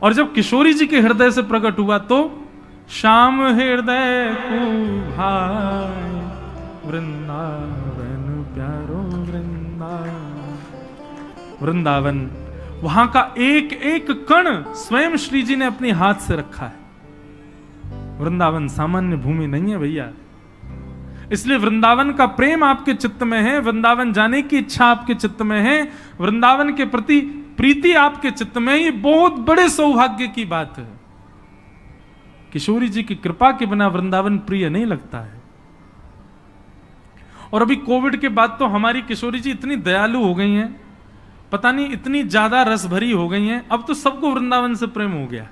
[SPEAKER 1] और जब किशोरी जी के हृदय से प्रकट हुआ तो श्याम हृदय को भाई वृंदावन प्यारो वृंदावन। वृंदावन, वहां का एक एक कण स्वयं श्री जी ने अपने हाथ से रखा है। वृंदावन सामान्य भूमि नहीं है भैया। इसलिए वृंदावन का प्रेम आपके चित्त में है, वृंदावन जाने की इच्छा आपके चित्त में है, वृंदावन के प्रति प्रीति आपके चित्त में, ये बहुत बड़े सौभाग्य की बात है। किशोरी जी की कृपा के बिना वृंदावन प्रिय नहीं लगता है। और अभी कोविड के बाद तो हमारी किशोरी जी इतनी दयालु हो गई हैं, पता नहीं इतनी ज्यादा रस भरी हो गई हैं, अब तो सबको वृंदावन से प्रेम हो गया।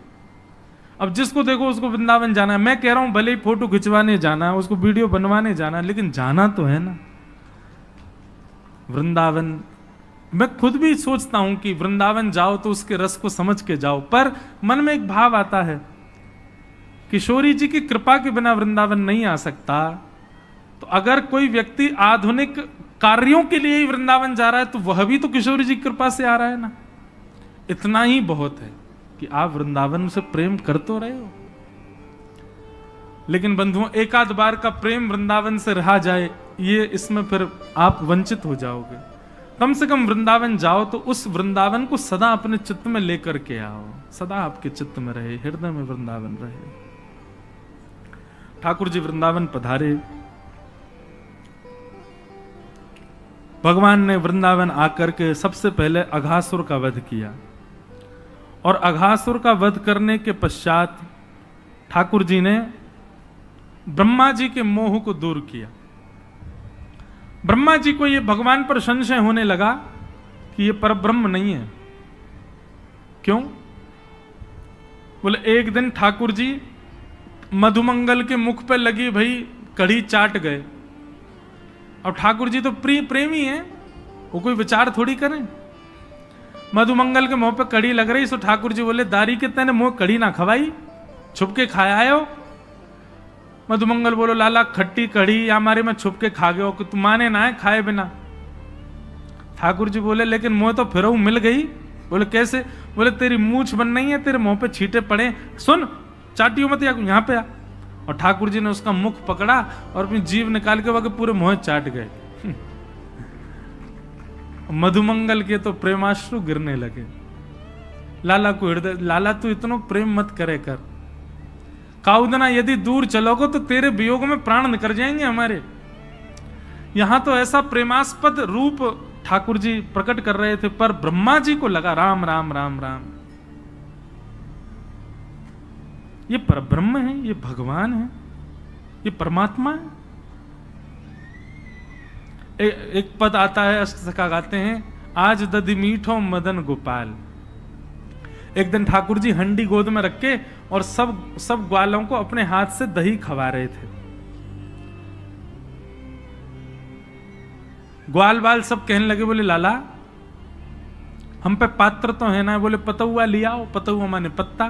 [SPEAKER 1] अब जिसको देखो उसको वृंदावन जाना है। मैं कह रहा हूं भले ही फोटो खिंचवाने जाना है, उसको वीडियो बनवाने जाना है, लेकिन जाना तो है ना वृंदावन। मैं खुद भी सोचता हूं कि वृंदावन जाओ तो उसके रस को समझ के जाओ, पर मन में एक भाव आता है किशोरी जी की कृपा के बिना वृंदावन नहीं आ सकता। तो अगर कोई व्यक्ति आधुनिक कार्यों के लिए ही वृंदावन जा रहा है तो वह भी तो किशोरी जी की कृपा से आ रहा है ना। इतना ही बहुत है कि आप वृंदावन से प्रेम कर तो रहे हो। लेकिन बंधुओं, एक आध बार का प्रेम वृंदावन से रहा जाए, ये इसमें फिर आप वंचित हो जाओगे। कम से कम वृंदावन जाओ तो उस वृंदावन को सदा अपने चित्त में लेकर के आओ, सदा आपके चित्त में रहे, हृदय में वृंदावन रहे। ठाकुर जी वृंदावन पधारे। भगवान ने वृंदावन आकर के सबसे पहले अघासुर का वध किया, और अघासुर का वध करने के पश्चात ठाकुर जी ने ब्रह्मा जी के मोह को दूर किया। ब्रह्मा जी को यह भगवान पर संशय होने लगा कि यह परब्रह्म नहीं है। क्यों? बोले एक दिन ठाकुर जी मधुमंगल के मुख पे लगी भई कढ़ी चाट गए। अब ठाकुर जी तो प्रेमी हैं, वो कोई विचार थोड़ी करें। मधुमंगल के मुंह पे कड़ी लग रही, सो ठाकुर जी बोले दारी के तेने मुंह कड़ी ना खवाई, छुप के खाया आयो। मधुमंगल बोलो लाला खट्टी कड़ी या हमारे में छुप के खा गयो कि तू माने ना है खाए बिना। ठाकुर जी बोले लेकिन मुंह तो फिर मिल गई। बोले कैसे? बोले तेरी मूछ बन नहीं है, तेरे मुंह पे छींटे पड़े, सुन चाटियो मत, यहाँ पे आ। और ठाकुर जी ने उसका मुख पकड़ा और अपनी जीभ निकाल के वह पूरे मुंह चाट गए। मधुमंगल के तो प्रेमाश्रु गिरने लगे। लाला को हृदय, लाला तू इतना प्रेम मत करे कर, काउदना यदि दूर चलोगे तो तेरे वियोग में प्राण निकल जाएंगे हमारे। यहां तो ऐसा प्रेमास्पद रूप ठाकुर जी प्रकट कर रहे थे, पर ब्रह्मा जी को लगा राम राम राम राम, ये परब्रह्म है, ये भगवान है, ये परमात्मा है। एक पद आता है, अष्टसखा गाते हैं, आज दधि मीठो मदन गोपाल। एक दिन ठाकुर जी हंडी गोद में रख के और सब ग्वालों को अपने हाथ से दही खवा रहे थे। ग्वाल बाल सब कहने लगे, बोले लाला हम पे पात्र तो है ना। बोले पतुआ लिया आओ। पतुआ माने पत्ता।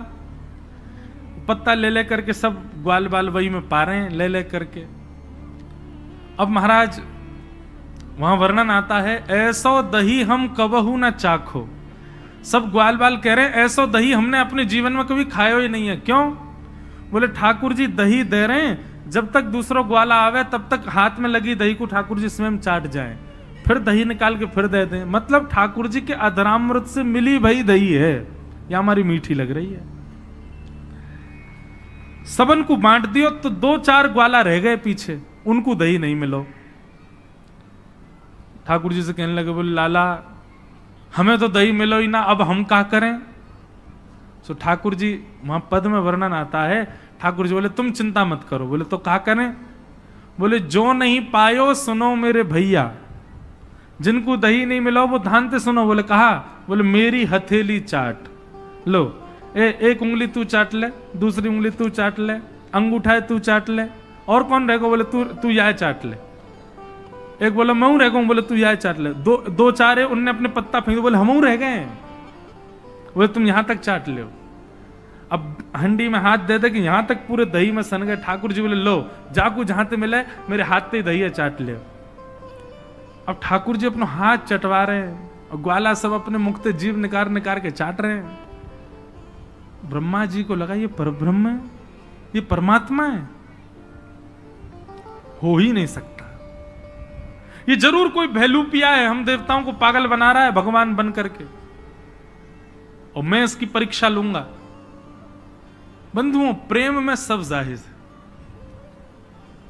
[SPEAKER 1] पत्ता ले ले करके सब ग्वाल बाल वही में पा रहे हैं, ले ले करके। अब महाराज वहां वर्णन आता है, ऐसो दही हम कबहू ना चाखो। सब ग्वाल बाल कह रहे हैं ऐसो दही हमने अपने जीवन में कभी खाया ही नहीं है। क्यों? बोले ठाकुर जी दही दे रहे हैं, जब तक दूसरा ग्वाला आवे तब तक हाथ में लगी दही को ठाकुर जी स्वयं चाट जाए, फिर दही निकाल के फिर दे दें। मतलब ठाकुर जी के अधरामृत से मिली भई दही है, या हमारी मीठी लग रही है। सबन को बांट दियो तो 2-4 ग्वाला रह गए पीछे, उनको दही नहीं मिलो। ठाकुर जी से कहने लगे, बोले लाला हमें तो दही मिलो ही ना, अब हम क्या करें? सो ठाकुर जी वहां पद में वर्णन आता है, ठाकुर जी बोले तुम चिंता मत करो। बोले तो क्या करें? बोले जो नहीं पायो सुनो मेरे भैया, जिनको दही नहीं मिलो वो ध्यान से सुनो। बोले कहा? बोले मेरी हथेली चाट लो, एक उंगली तू चाट ले, दूसरी उंगली तू चाट ले, अंगूठा तू चाट ले, और कौन रहेगा? बोले तू यह चाट ले। एक बोला मैं रह गऊं, बोले तू यह चाट ले। दो चार है, उनने अपने पत्ता फेंक, बोले हम रह गए, बोले तुम यहां तक चाट ले। अब हंडी में हाथ दे दे कि यहां तक पूरे दही में सन गए। ठाकुर जी बोले लो जाकू जहां ते मिले मेरे हाथ से दही चाट ले। अब ठाकुर जी अपना हाथ चटवा रहे हैं और ग्वाला सब अपने मुख से जीभ निकाल निकाल के चाट रहे हैं। ब्रह्मा जी को लगा ये परब्रह्म है, ये परमात्मा है, हो ही नहीं सकता, ये जरूर कोई भैलूपिया है, हम देवताओं को पागल बना रहा है भगवान बन करके, और मैं इसकी परीक्षा लूंगा। बंधुओं, प्रेम में सब जाहिर है।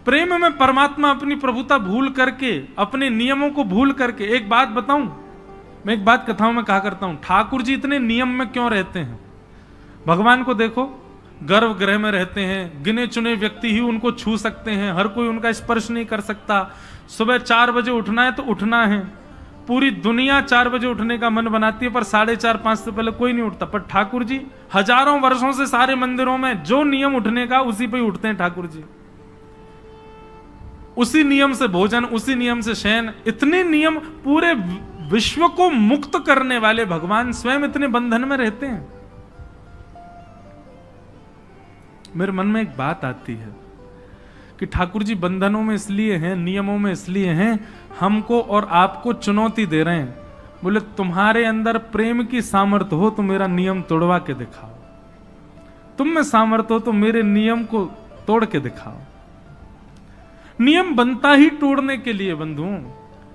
[SPEAKER 1] प्रेम में परमात्मा अपनी प्रभुता भूल करके, अपने नियमों को भूल करके, एक बात बताऊं, मैं एक बात कथाओं में कहा करता हूं, ठाकुर जी इतने नियम में क्यों रहते हैं? भगवान को देखो, गर्भगृह में रहते हैं, गिने चुने व्यक्ति ही उनको छू सकते हैं, हर कोई उनका स्पर्श नहीं कर सकता। सुबह 4 बजे उठना है तो उठना है, पूरी दुनिया 4 बजे उठने का मन बनाती है, पर 4:30-5 से पहले कोई नहीं उठता। पर ठाकुर जी हजारों वर्षों से सारे मंदिरों में जो नियम उठने का, उसी पे ही उठते हैं ठाकुर जी। उसी नियम से भोजन, उसी नियम से शयन, इतने नियम, पूरे विश्व को मुक्त करने वाले भगवान स्वयं इतने बंधन में रहते हैं। मेरे मन में एक बात आती है कि ठाकुर जी बंधनों में इसलिए हैं, नियमों में इसलिए हैं, हमको और आपको चुनौती दे रहे हैं। बोले तुम्हारे अंदर प्रेम की सामर्थ्य हो तो मेरा नियम तोड़वा के दिखाओ, तुम में सामर्थ्य हो तो मेरे नियम को तोड़ के दिखाओ। नियम बनता ही तोड़ने के लिए बंधुओं,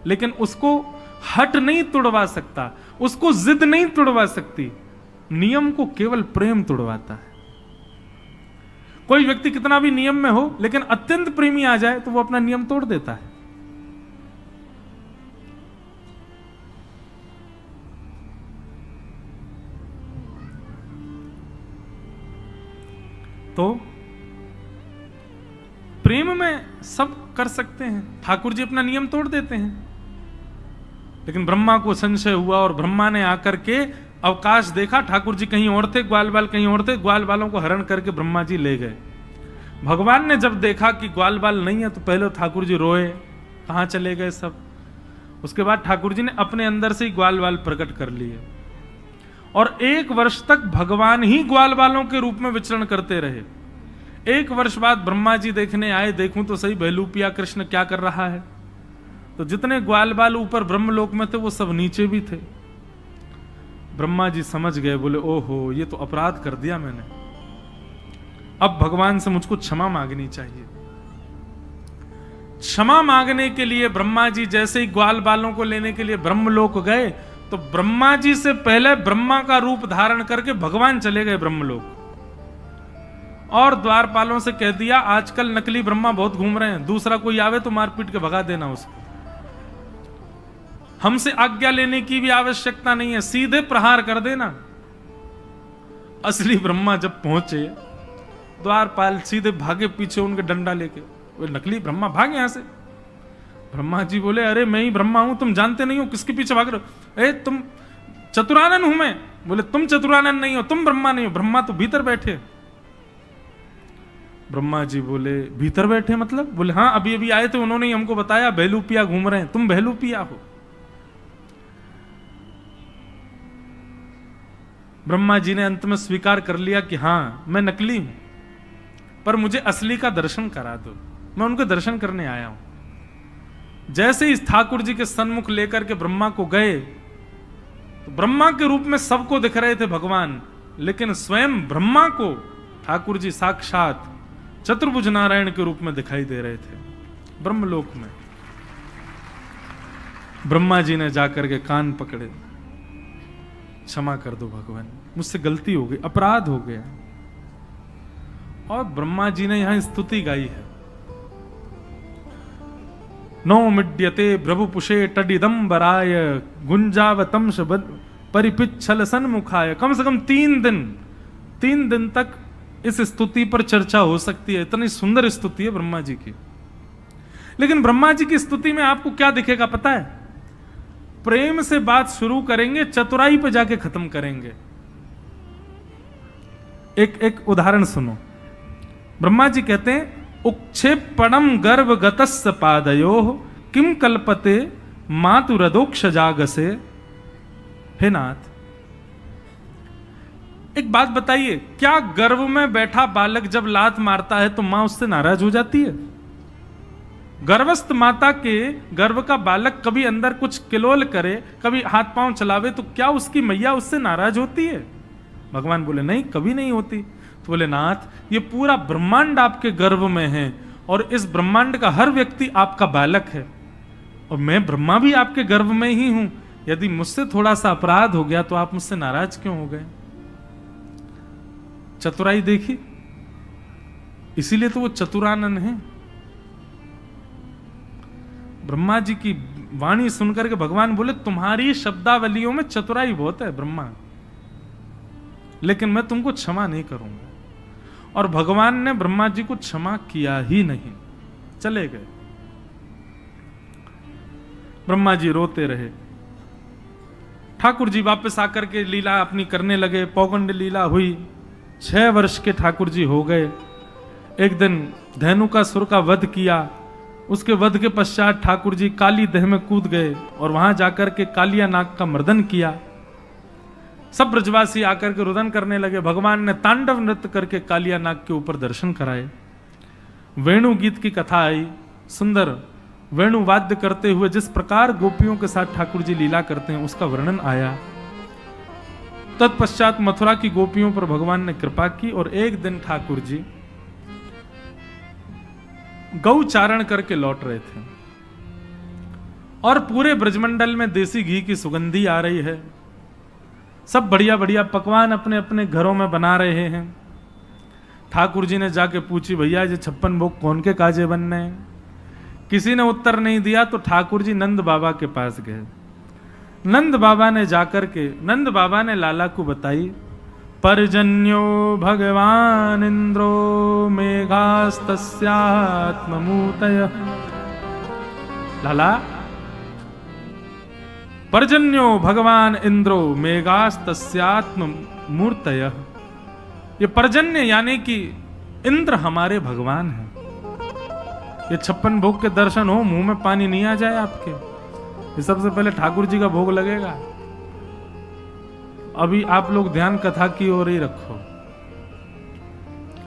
[SPEAKER 1] लेकिन उसको हट नहीं तोड़वा सकता, उसको जिद नहीं तोड़वा सकती, नियम को केवल प्रेम तोड़वाता है। कोई व्यक्ति कितना भी नियम में हो, लेकिन अत्यंत प्रेमी आ जाए तो वो अपना नियम तोड़ देता है। तो प्रेम में सब कर सकते हैं, ठाकुर जी अपना नियम तोड़ देते हैं। लेकिन ब्रह्मा को संशय हुआ और ब्रह्मा ने आकर के अवकाश देखा, ठाकुर जी कहीं और थे, ग्वाल बाल कहीं और थे, ग्वाल बालों को हरण करके ब्रह्मा जी ले गए। भगवान ने जब देखा कि ग्वाल बाल नहीं है तो पहले ठाकुर जी रोए, कहां चले गए सब। उसके बाद ठाकुर जी ने अपने अंदर से ही ग्वाल बाल प्रकट कर लिए और 1 वर्ष तक भगवान ही ग्वाल बालों के रूप में विचरण करते रहे। 1 वर्ष बाद ब्रह्मा जी देखने आए, देखूं तो सही भैलूपिया कृष्ण क्या कर रहा है। तो जितने ग्वाल बाल ऊपर ब्रह्मलोक में थे वो सब नीचे भी थे। ब्रह्मा जी समझ गए, बोले ओहो ये तो अपराध कर दिया मैंने, अब भगवान से मुझको क्षमा मांगनी चाहिए। क्षमा मांगने के लिए ब्रह्मा जी जैसे ही ग्वाल बालों को लेने के लिए ब्रह्मलोक गए, तो ब्रह्मा जी से पहले ब्रह्मा का रूप धारण करके भगवान चले गए ब्रह्मलोक और द्वारपालों से कह दिया आजकल नकली ब्रह्मा बहुत घूम रहे हैं, दूसरा कोई आवे तो मारपीट के भगा देना उसको, हमसे आज्ञा लेने की भी आवश्यकता नहीं है, सीधे प्रहार कर देना। असली ब्रह्मा जब पहुंचे, द्वारपाल सीधे भागे पीछे उनके डंडा लेके, वो नकली ब्रह्मा भागे यहां से। ब्रह्मा जी बोले अरे मैं ही ब्रह्मा हूं, तुम जानते नहीं हो किसके पीछे भाग रहे हो? ए तुम चतुरानन हूं मैं। बोले तुम चतुरानन नहीं हो, तुम ब्रह्मा नहीं हो, ब्रह्मा तो भीतर बैठे। ब्रह्मा जी बोले भीतर बैठे मतलब? बोले हाँ अभी अभी आए थे, उन्होंने ही हमको बताया भैलूपिया घूम रहे हैं, तुम भैलूपिया हो। ब्रह्मा जी ने अंत में स्वीकार कर लिया कि हाँ मैं नकली हूं, पर मुझे असली का दर्शन करा दो, मैं उनके दर्शन करने आया हूं। जैसे ही ठाकुर जी के सन्मुख लेकर के ब्रह्मा को गए, तो ब्रह्मा के रूप में सबको दिख रहे थे भगवान, लेकिन स्वयं ब्रह्मा को ठाकुर जी साक्षात चतुर्भुज नारायण के रूप में दिखाई दे रहे थे ब्रह्मलोक में। ब्रह्मा जी ने जाकर के कान पकड़े, क्षमा कर दो भगवान, मुझसे गलती हो गई, अपराध हो गया। और ब्रह्मा जी ने यहां स्तुति गाई है, नो मिड्यते प्रभुपुषे टडिदंबराय गुंजावतम परिपिच्छल सन्मुखाय। कम से कम 3 दिन तक इस स्तुति पर चर्चा हो सकती है, इतनी सुंदर स्तुति है ब्रह्मा जी की। लेकिन ब्रह्मा जी की स्तुति में आपको क्या दिखेगा पता है? प्रेम से बात शुरू करेंगे, चतुराई पे जाके खत्म करेंगे। एक उदाहरण सुनो। ब्रह्मा जी कहते हैं उक्षेपणम गर्भ गतस्य पादयो किम कल्पते मातुरदोक्ष जागसे। हे नाथ, एक बात बताइए, क्या गर्भ में बैठा बालक जब लात मारता है तो मां उससे नाराज हो जाती है? गर्भस्थ माता के गर्भ का बालक कभी अंदर कुछ किलोल करे, कभी हाथ पांव चलावे, तो क्या उसकी मैया उससे नाराज होती है? भगवान बोले नहीं, कभी नहीं होती। तो बोले नाथ, ये पूरा ब्रह्मांड आपके गर्भ में है और इस ब्रह्मांड का हर व्यक्ति आपका बालक है और मैं ब्रह्मा भी आपके गर्भ में ही हूं। यदि मुझसे थोड़ा सा अपराध हो गया तो आप मुझसे नाराज क्यों हो गए? चतुराई देखी, इसीलिए तो वो चतुरानन है। ब्रह्मा जी की वाणी सुनकर के भगवान बोले तुम्हारी शब्दावलियों में चतुराई बहुत है ब्रह्मा, लेकिन मैं तुमको क्षमा नहीं करूंगा। और भगवान ने ब्रह्मा जी को क्षमा किया ही नहीं, चले गए। ब्रह्मा जी रोते रहे। ठाकुर जी वापस आकर के लीला अपनी करने लगे। पौगंड लीला हुई, 6 वर्ष के ठाकुर जी हो गए। एक दिन धेनुकासुर का वध किया। उसके वध के पश्चात ठाकुर जी काली दह में कूद गए और वहां जाकर के कालिया नाग का मर्दन किया। सब ब्रजवासी आकर के रुदन करने लगे। भगवान ने तांडव नृत्य करके कालिया नाग के ऊपर दर्शन कराए। वेणु गीत की कथा आई, सुंदर वेणु वाद्य करते हुए जिस प्रकार गोपियों के साथ ठाकुर जी लीला करते हैं उसका वर्णन आया। तत्पश्चात मथुरा की गोपियों पर भगवान ने कृपा की और एक दिन ठाकुर जी गौ चारण करके लौट रहे थे और पूरे ब्रजमंडल में देसी घी की सुगंधी आ रही है। सब बढ़िया बढ़िया पकवान अपने अपने घरों में बना रहे हैं। ठाकुर जी ने जाके पूछी, भैया ये 56 भोग कौन के काजे बनने हैं? किसी ने उत्तर नहीं दिया तो ठाकुर जी नंद बाबा के पास गए। नंद बाबा ने जाकर के नंद बाबा ने लाला को बताई, पर्जन्यो भगवान इंद्रो मेघास्तस्यात्ममूर्तय। लाला, पर्जन्यो भगवान इंद्रो मेघास्तस्यात्ममूर्तय। ये पर्जन्य यानी कि इंद्र हमारे भगवान हैं। ये 56 भोग के दर्शन हो, मुंह में पानी नहीं आ जाए आपके। ये सबसे पहले ठाकुर जी का भोग लगेगा। अभी आप लोग ध्यान कथा की ओर ही रखो।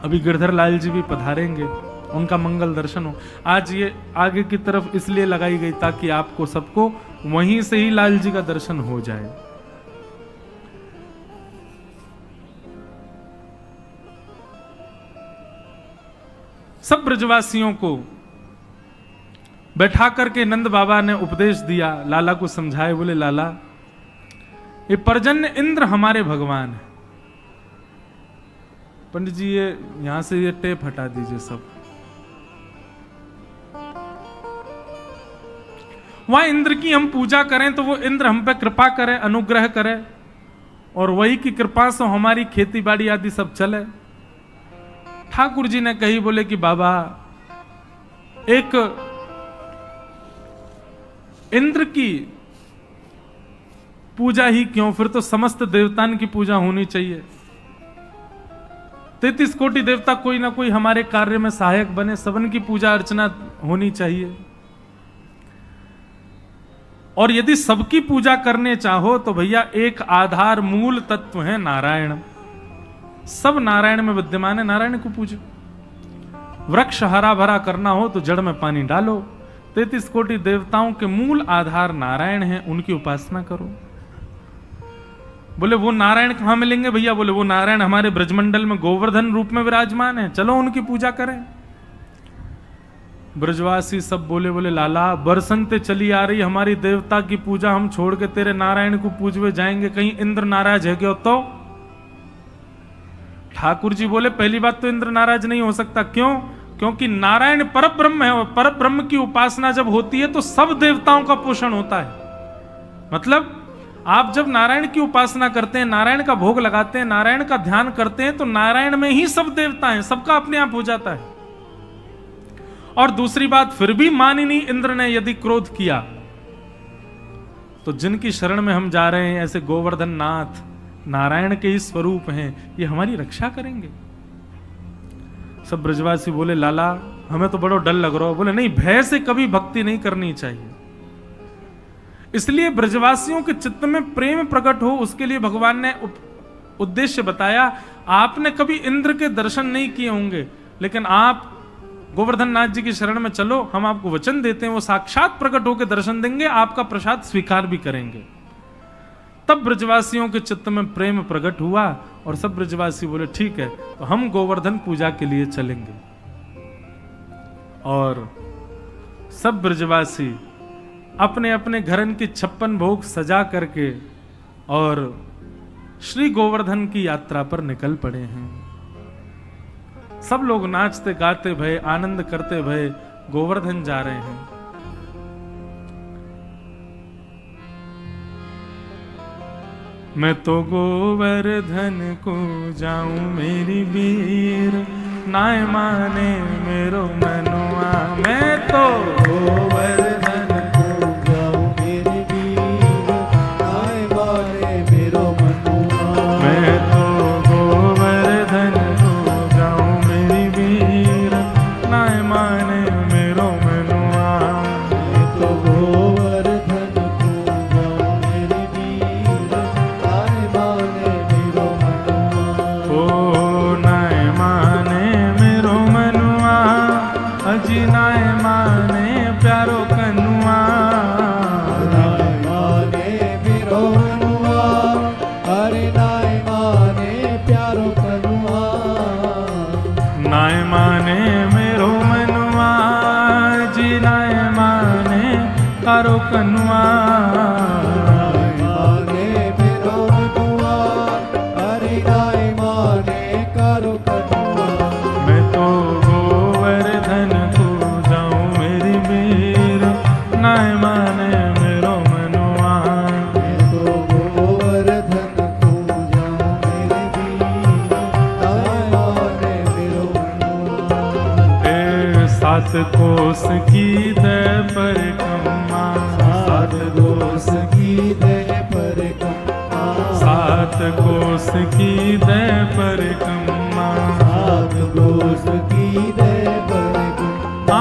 [SPEAKER 1] अभी गिरधर लाल जी भी पधारेंगे, उनका मंगल दर्शन हो। आज ये आगे की तरफ इसलिए लगाई गई ताकि आपको सबको वहीं से ही लाल जी का दर्शन हो जाए। सब ब्रजवासियों को बैठा करके नंद बाबा ने उपदेश दिया, लाला को समझाए। बोले लाला, ये पर्जन्य इंद्र हमारे भगवान है। पंडित जी ये यहां से ये टेप हटा दीजिए सब। वहां इंद्र की हम पूजा करें तो वो इंद्र हम पे कृपा करे, अनुग्रह करे और वही की कृपा से हमारी खेती बाड़ी आदि सब चले। ठाकुर जी ने कही, बोले कि बाबा एक इंद्र की पूजा ही क्यों, फिर तो समस्त देवताओं की पूजा होनी चाहिए। 33 कोटि देवता कोई ना कोई हमारे कार्य में सहायक बने, सबन की पूजा अर्चना होनी चाहिए। और यदि सबकी पूजा करने चाहो तो भैया एक आधार मूल तत्व है नारायण। सब नारायण में विद्यमान है, नारायण को पूजो। वृक्ष हरा भरा करना हो तो जड़ में पानी डालो। 33 कोटि देवताओं के मूल आधार नारायण हैं, उनकी उपासना करो। बोले वो नारायण कहां मिलेंगे भैया? बोले वो नारायण हमारे ब्रजमंडल में गोवर्धन रूप में विराजमान है, चलो उनकी पूजा करें। ब्रजवासी सब बोले लाला, बरसंते चली आ रही हमारी देवता की पूजा, हम छोड़ के तेरे नारायण को पूजवे जाएंगे, कहीं इंद्र नाराज है क्या? तो ठाकुर जी बोले पहली बात तो इंद्र नाराज नहीं हो सकता। क्यों? क्योंकि नारायण परब्रह्म है और परब्रह्म की उपासना जब होती है तो सब देवताओं का पोषण होता है। मतलब आप जब नारायण की उपासना करते हैं, नारायण का भोग लगाते हैं, नारायण का ध्यान करते हैं तो नारायण में ही सब देवता हैं, सबका अपने आप हो जाता है। और दूसरी बात, फिर भी मानिनी इंद्र ने यदि क्रोध किया तो जिनकी शरण में हम जा रहे हैं, ऐसे गोवर्धन नाथ नारायण के ही स्वरूप हैं, ये हमारी रक्षा करेंगे। सब ब्रजवासी बोले लाला हमें तो बड़ा डर लग रहा है। बोले नहीं, भय से कभी भक्ति नहीं करनी चाहिए। इसलिए ब्रजवासियों के चित्त में प्रेम प्रकट हो, उसके लिए भगवान ने उद्देश्य बताया। आपने कभी इंद्र के दर्शन नहीं किए होंगे, लेकिन आप गोवर्धन नाथ जी की शरण में चलो, हम आपको वचन देते हैं, वो साक्षात प्रकट होकर दर्शन देंगे, आपका प्रसाद स्वीकार भी करेंगे। तब ब्रजवासियों के चित्त में प्रेम प्रकट हुआ और सब ब्रजवासी बोले ठीक है, तो हम गोवर्धन पूजा के लिए चलेंगे। और सब ब्रजवासी अपने अपने घरन की 56 भोग सजा करके और श्री गोवर्धन की यात्रा पर निकल पड़े हैं। सब लोग नाचते गाते भय, आनंद करते भय गोवर्धन जा रहे हैं। मैं तो गोवर्धन को जाऊं मेरी वीर, नाय माने मेरो मनुआ। मैं तो गोवर्धन को जाऊं मेरी वीर, नाय माने मेरो मनुआ। मैं तो गोवर्धन को जाऊं मेरी वीर, नाय माने मेरो मनुआ। मैं तो गोवर्धन को जाऊं मेरी वीर, नाय माने मेरो मनुआ। ओ नाय माने मेरो मनुआ, अजी नाय माने प्यारो कनुआ। नाय माने मेरो मनुआ, अरे नाय माने प्यारो कनुआ। नाय माने मेरो मनुआ, जी नाय माने प्यारो कनुआ। नाय माने मेरो मनुआ, अरे नाय माने प्यारो कनुआ। मैं तो गोवर्धन को जाऊं मेरी वीर, नाय माने मेरो मनुआ। मैं तो गोवर्धन को जाऊं मेरी वीर, नाय माने मेरो मनुआ। ए 7 कोस की दय परिक्रमा, 7 कोस की दय परिक्रमा। 7 कोस की दय परिक्रमा, 7 कोस की दय परिक्रमा।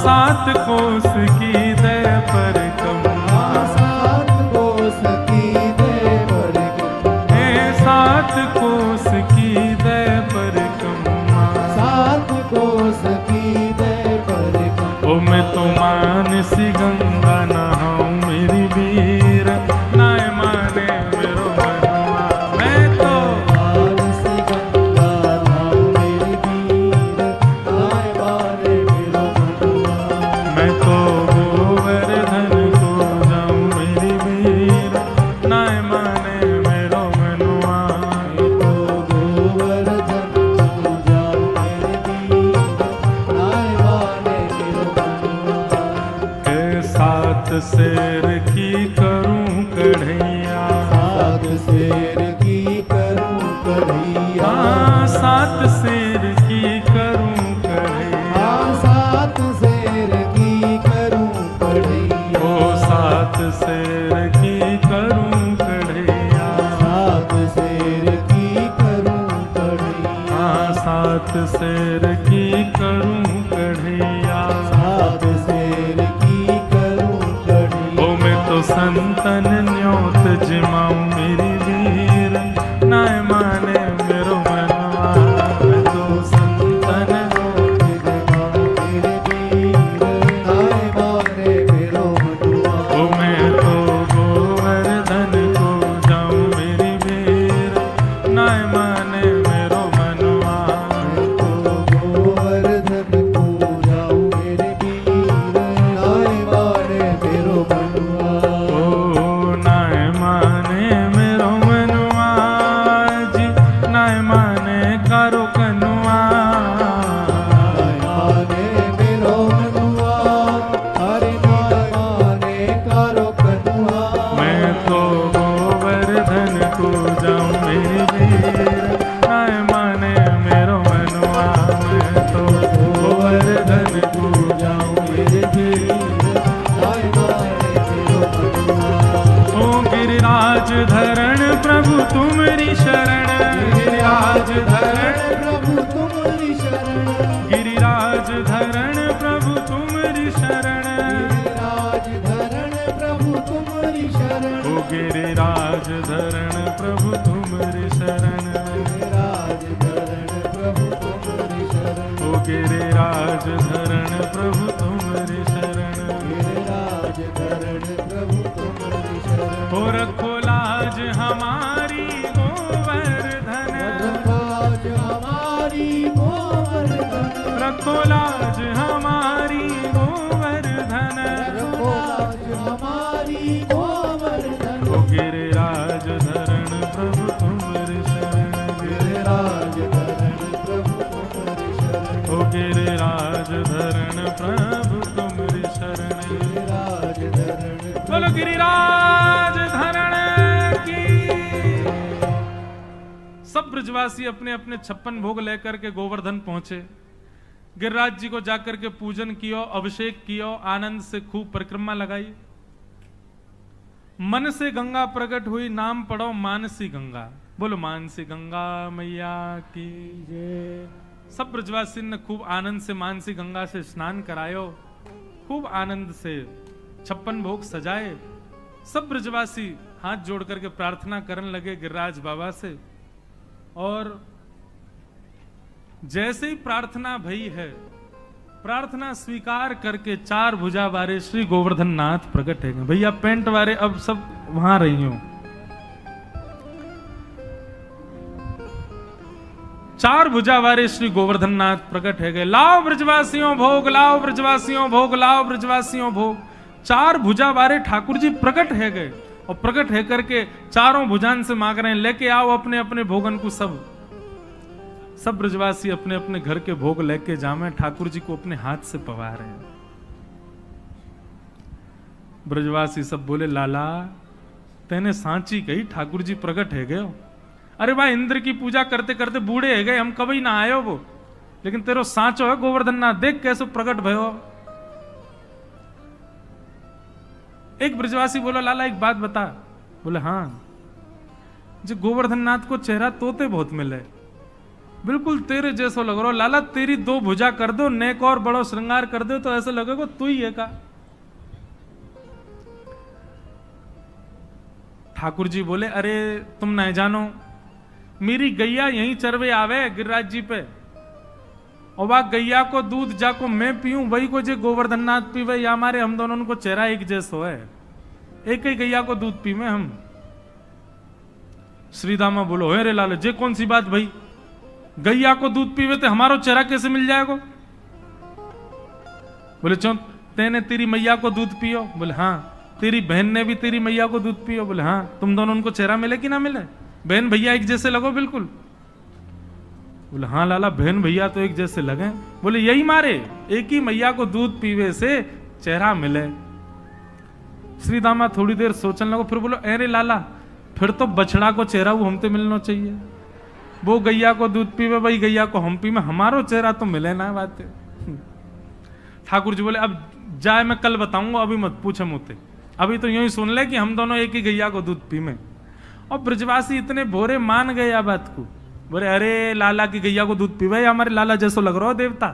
[SPEAKER 1] 7 कोस की दय परिक्रमा, 7 कोस की दय परिक्रमा। 7 कोस की दय परिक्रमा, 7 कोस की दय परिक्रमा। ओ मैं तो मानसी गंगा नहाऊं मेरी वीर, नाय माने मेरो मनुआ। मैं तो मानसी गंगा नहाऊं मेरी वीर, नाय माने मेरो मनुआ। मैं तो गोवर्धन को जाऊं मेरी वीर, नाय माने मेरो मनुआ। मैं तो गोवर्धन को जाऊं मेरी वीर, नाय माने मेरो मनुआ। 7 शेर की करूं कढ़ैया, 7 शेर की करूं कढ़ैया। 7 शेर की करूं कढ़ैया, 7 शेर की करूं कढ़ैया। ओ 7 शेर की करूं कढ़ैया, 7 शेर की करूं कढ़ैया। 7 शेर की करूं कढ़ैया, 7 शेर की करूं कढ़ैया। ओ मैं तो संतन न्योत जिमाऊं मेरी वीर, नाय माने मेरो मनुआ। मैं तो संतन न्योत जिमाऊं मेरी वीर, नाय माने मेरो मनुआ। ओ मैं तो गोवर्धन को जाऊं मेरी वीर, नाय माने मेरो मनुआ। मैं तो गोवर्धन को जाऊं मेरी वीर, नाय माने मेरो मनुआ। ओ नाय माने मेरो मनुआ, जी नाय माने कारो कनुआ। नाय माने मेरो मनुआ, अरे नाय माने कारो कनुआ। मैं तो गोवर्धन को जाऊं मेरी वीर, नाय माने मेरो मनुआ। मैं तो गोवर्धन को जाऊं मेरी वीर, नाय माने मेरो मनुआ। ओ गिरिराज धरण प्रभु तुम्हारी शरण, गिरिराज धरण प्रभु तुम्हारी शरण। गिरिराज धरण प्रभु तुम्हारी शरण, गिरिराज धरण प्रभु तुम्हारी शरण। ओ गिरिराज धरण प्रभु तुम्हारी शरण, गिरिराज धरण प्रभु तुम्हारी शरण। ओ गिरिराज गिरिराज धरण प्रभु तुम्हारी शरण,
[SPEAKER 2] गिरिराज धरण प्रभु तुम्हारी शरण।
[SPEAKER 1] हो रखो लाज हमारी गोवर्धन,
[SPEAKER 2] रखो लाज हमारी गोवर्धन,
[SPEAKER 1] रखो लाज हमारी गोवर्धन,
[SPEAKER 2] रखो लाज हमारी गोवर्धन।
[SPEAKER 1] हो गिरिराज धरण प्रभु तुम्हारी शरण,
[SPEAKER 2] गिरिराज धरण प्रभु तुम्हारी शरण,
[SPEAKER 1] हो गिरिराज धरण प्रभु तुम्हारी शरण।
[SPEAKER 2] गिरिराज धरण
[SPEAKER 1] बोलो गिरिराज धरण की। सब ब्रजवासी अपने अपने 56 भोग लेकर के गोवर्धन पहुंचे। गिरिराज जी को जाकर के पूजन कियो, अभिषेक कियो, आनंद से खूब परिक्रमा लगाई। मन से गंगा प्रकट हुई, नाम पढ़ो मानसी गंगा। बोलो मानसी गंगा मैया की जय। सब ब्रजवासी ने खूब आनंद से मानसी गंगा से स्नान करायो, खूब आनंद से 56 भोग सजाए। सब ब्रजवासी हाथ जोड़ करके प्रार्थना करने लगे गिरिराज बाबा से। और जैसे ही प्रार्थना भई है, प्रार्थना स्वीकार करके 4 भुजा वाले श्री गोवर्धन नाथ प्रकट है। भैया पेंट वाले अब सब वहां रही हो। 4 भुजा वाले श्री गोवर्धन नाथ प्रकट है गए। लाओ ब्रजवासियों भोग, लाओ ब्रजवासियों भोग, लाओ ब्रजवासियों भोग। 4 भुजा वाले ठाकुर जी प्रकट है गए और प्रकट है करके चारों भुजान से मांग रहे हैं, लेके आओ अपने अपने भोगन को। सब ब्रजवासी अपने अपने घर के भोग लेके जामे, ठाकुर जी को अपने हाथ से पवा रहे हैं। ब्रजवासी सब बोले लाला तेने सांची कही, ठाकुर जी प्रकट है गए। अरे भाई इंद्र की पूजा करते करते बूढ़े है गए, हम कभी ना आयो वो, लेकिन तेरो सांचो है गोवर्धन नाथ, देख कैसे प्रकट भयो। एक ब्रजवासी बोला लाला एक बात बता। बोले हाँ, जो गोवर्धन नाथ को चेहरा तोते बहुत मिले, बिल्कुल तेरे जैसो लग रहा। लाला तेरी 2 भुजा कर दो, नेक और बड़ो श्रृंगार कर दो तो ऐसे लगेगा तू ही है का। ठाकुर जी बोले अरे तुम नहीं जानो, मेरी गैया यहीं चरवे आवे गिरिराज जी पे, और वह गैया को दूध जाको मैं पीऊं, वही को जे गोवर्धन नाथ पीवे, या हमारे हम दोनों को चेहरा एक जैसो है, एक ही गैया को दूध पीवे हम। श्रीदामा बोलो हे रे लाल, जे कौन सी बात भाई, गैया को दूध पीवे तो हमारो चेहरा कैसे मिल जाएगा। बोले चो तेने तेरी मैया को दूध पियो। बोले हाँ। तेरी बहन ने भी तेरी मैया को दूध पियो। बोले हाँ। तुम दोनों उनको चेहरा मिले कि ना मिले, बहन भैया एक जैसे लगो बिल्कुल। बोले हाँ लाला बहन भैया तो एक जैसे लगे। बोले यही मारे एक ही मैया को दूध पीवे से चेहरा मिले। श्री दामा थोड़ी देर सोचने लगो, फिर बोलो अरे लाला फिर तो बछड़ा को चेहरा वो हमसे मिलना चाहिए, वो गैया को दूध पीवे भाई गैया को हम पीवे, हमारो चेहरा तो मिले ना बात है। ठाकुर जी बोले अब जाए मैं कल बताऊंगा, अभी मत पूछे मुझसे, अभी तो यूं ही सुन ले कि हम दोनों एक ही गैया को दूध पीवे। और ब्रजवासी इतने भोरे मान गए आ बात को, बोले अरे लाला की गैया को दूध पीवे, हमारे लाला जैसो लग रहा हो देवता।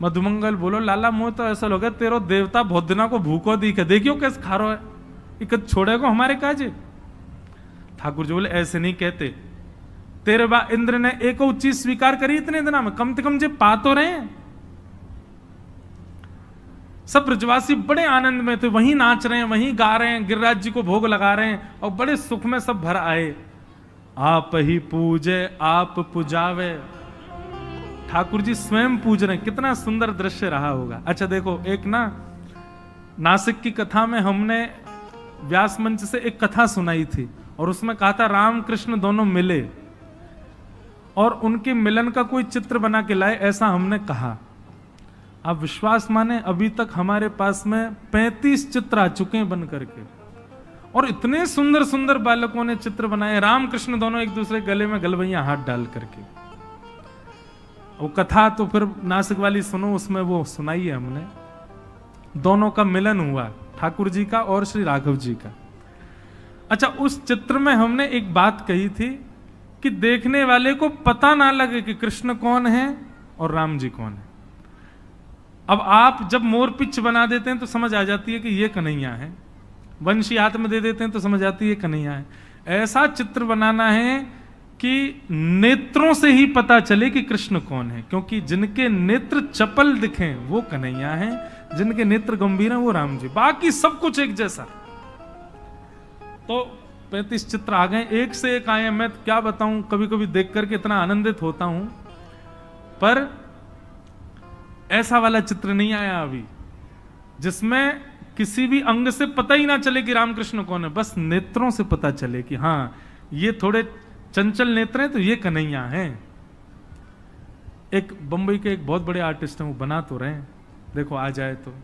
[SPEAKER 1] मधुमंगल बोलो लाला मुंह तो ऐसा लगे तेरो देवता बहुत दिना को भूखो दिखे, देखियो कैसे खा रहा है, इकत छोड़ेगा हमारे काजे। ठाकुर जी बोले ऐसे नहीं कहते, तेरे बा इंद्र ने एक चीज स्वीकार करी इतने दिना में, कम से कम जे पा तो रहे हैं। सब ब्रजवासी बड़े आनंद में थे, वहीं नाच रहे हैं, वहीं गा रहे हैं, गिरिराज जी को भोग लगा रहे हैं और बड़े सुख में सब भर आए। आप ही पूजे आप पुजावे, ठाकुर जी स्वयं पूज रहे हैं, कितना सुंदर दृश्य रहा होगा। अच्छा देखो एक ना नासिक की कथा में हमने व्यास मंच से एक कथा सुनाई थी और उसमें कहा था राम कृष्ण दोनों मिले और उनके मिलन का कोई चित्र बना के लाए, ऐसा हमने कहा। आप विश्वास माने अभी तक हमारे पास में 35 चित्र आ चुके हैं बन करके, और इतने सुंदर सुंदर बालकों ने चित्र बनाए, राम कृष्ण दोनों एक दूसरे गले में गलवैया हाथ डाल करके। वो कथा तो फिर नासिक वाली सुनो, उसमें वो सुनाई है हमने, दोनों का मिलन हुआ, ठाकुर जी का और श्री राघव जी का। अच्छा उस चित्र में हमने एक बात कही थी कि देखने वाले को पता ना लगे कि कृष्ण कौन है और राम जी कौन है। अब आप जब मोर पिच बना देते हैं तो समझ आ जाती है कि ये कन्हैया है, वंशी हाथ में दे देते हैं तो समझ आती है कन्हैया है। ऐसा चित्र बनाना है कि नेत्रों से ही पता चले कि कृष्ण कौन है, क्योंकि जिनके नेत्र चपल दिखें वो कन्हैया हैं, जिनके नेत्र गंभीर हैं वो राम जी, बाकी सब कुछ एक जैसा। तो 35 चित्र आ गए, एक से एक आए। मैं क्या बताऊं, कभी कभी देख करके इतना आनंदित होता हूं, पर ऐसा वाला चित्र नहीं आया अभी जिसमें किसी भी अंग से पता ही ना चले कि रामकृष्ण कौन है, बस नेत्रों से पता चले कि हाँ ये थोड़े चंचल नेत्र हैं तो ये कन्हैया हैं। एक बंबई के एक बहुत बड़े आर्टिस्ट हैं, वो बना तो रहे हैं, देखो आ जाए तो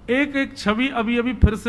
[SPEAKER 1] एक एक छवि अभी अभी फिर से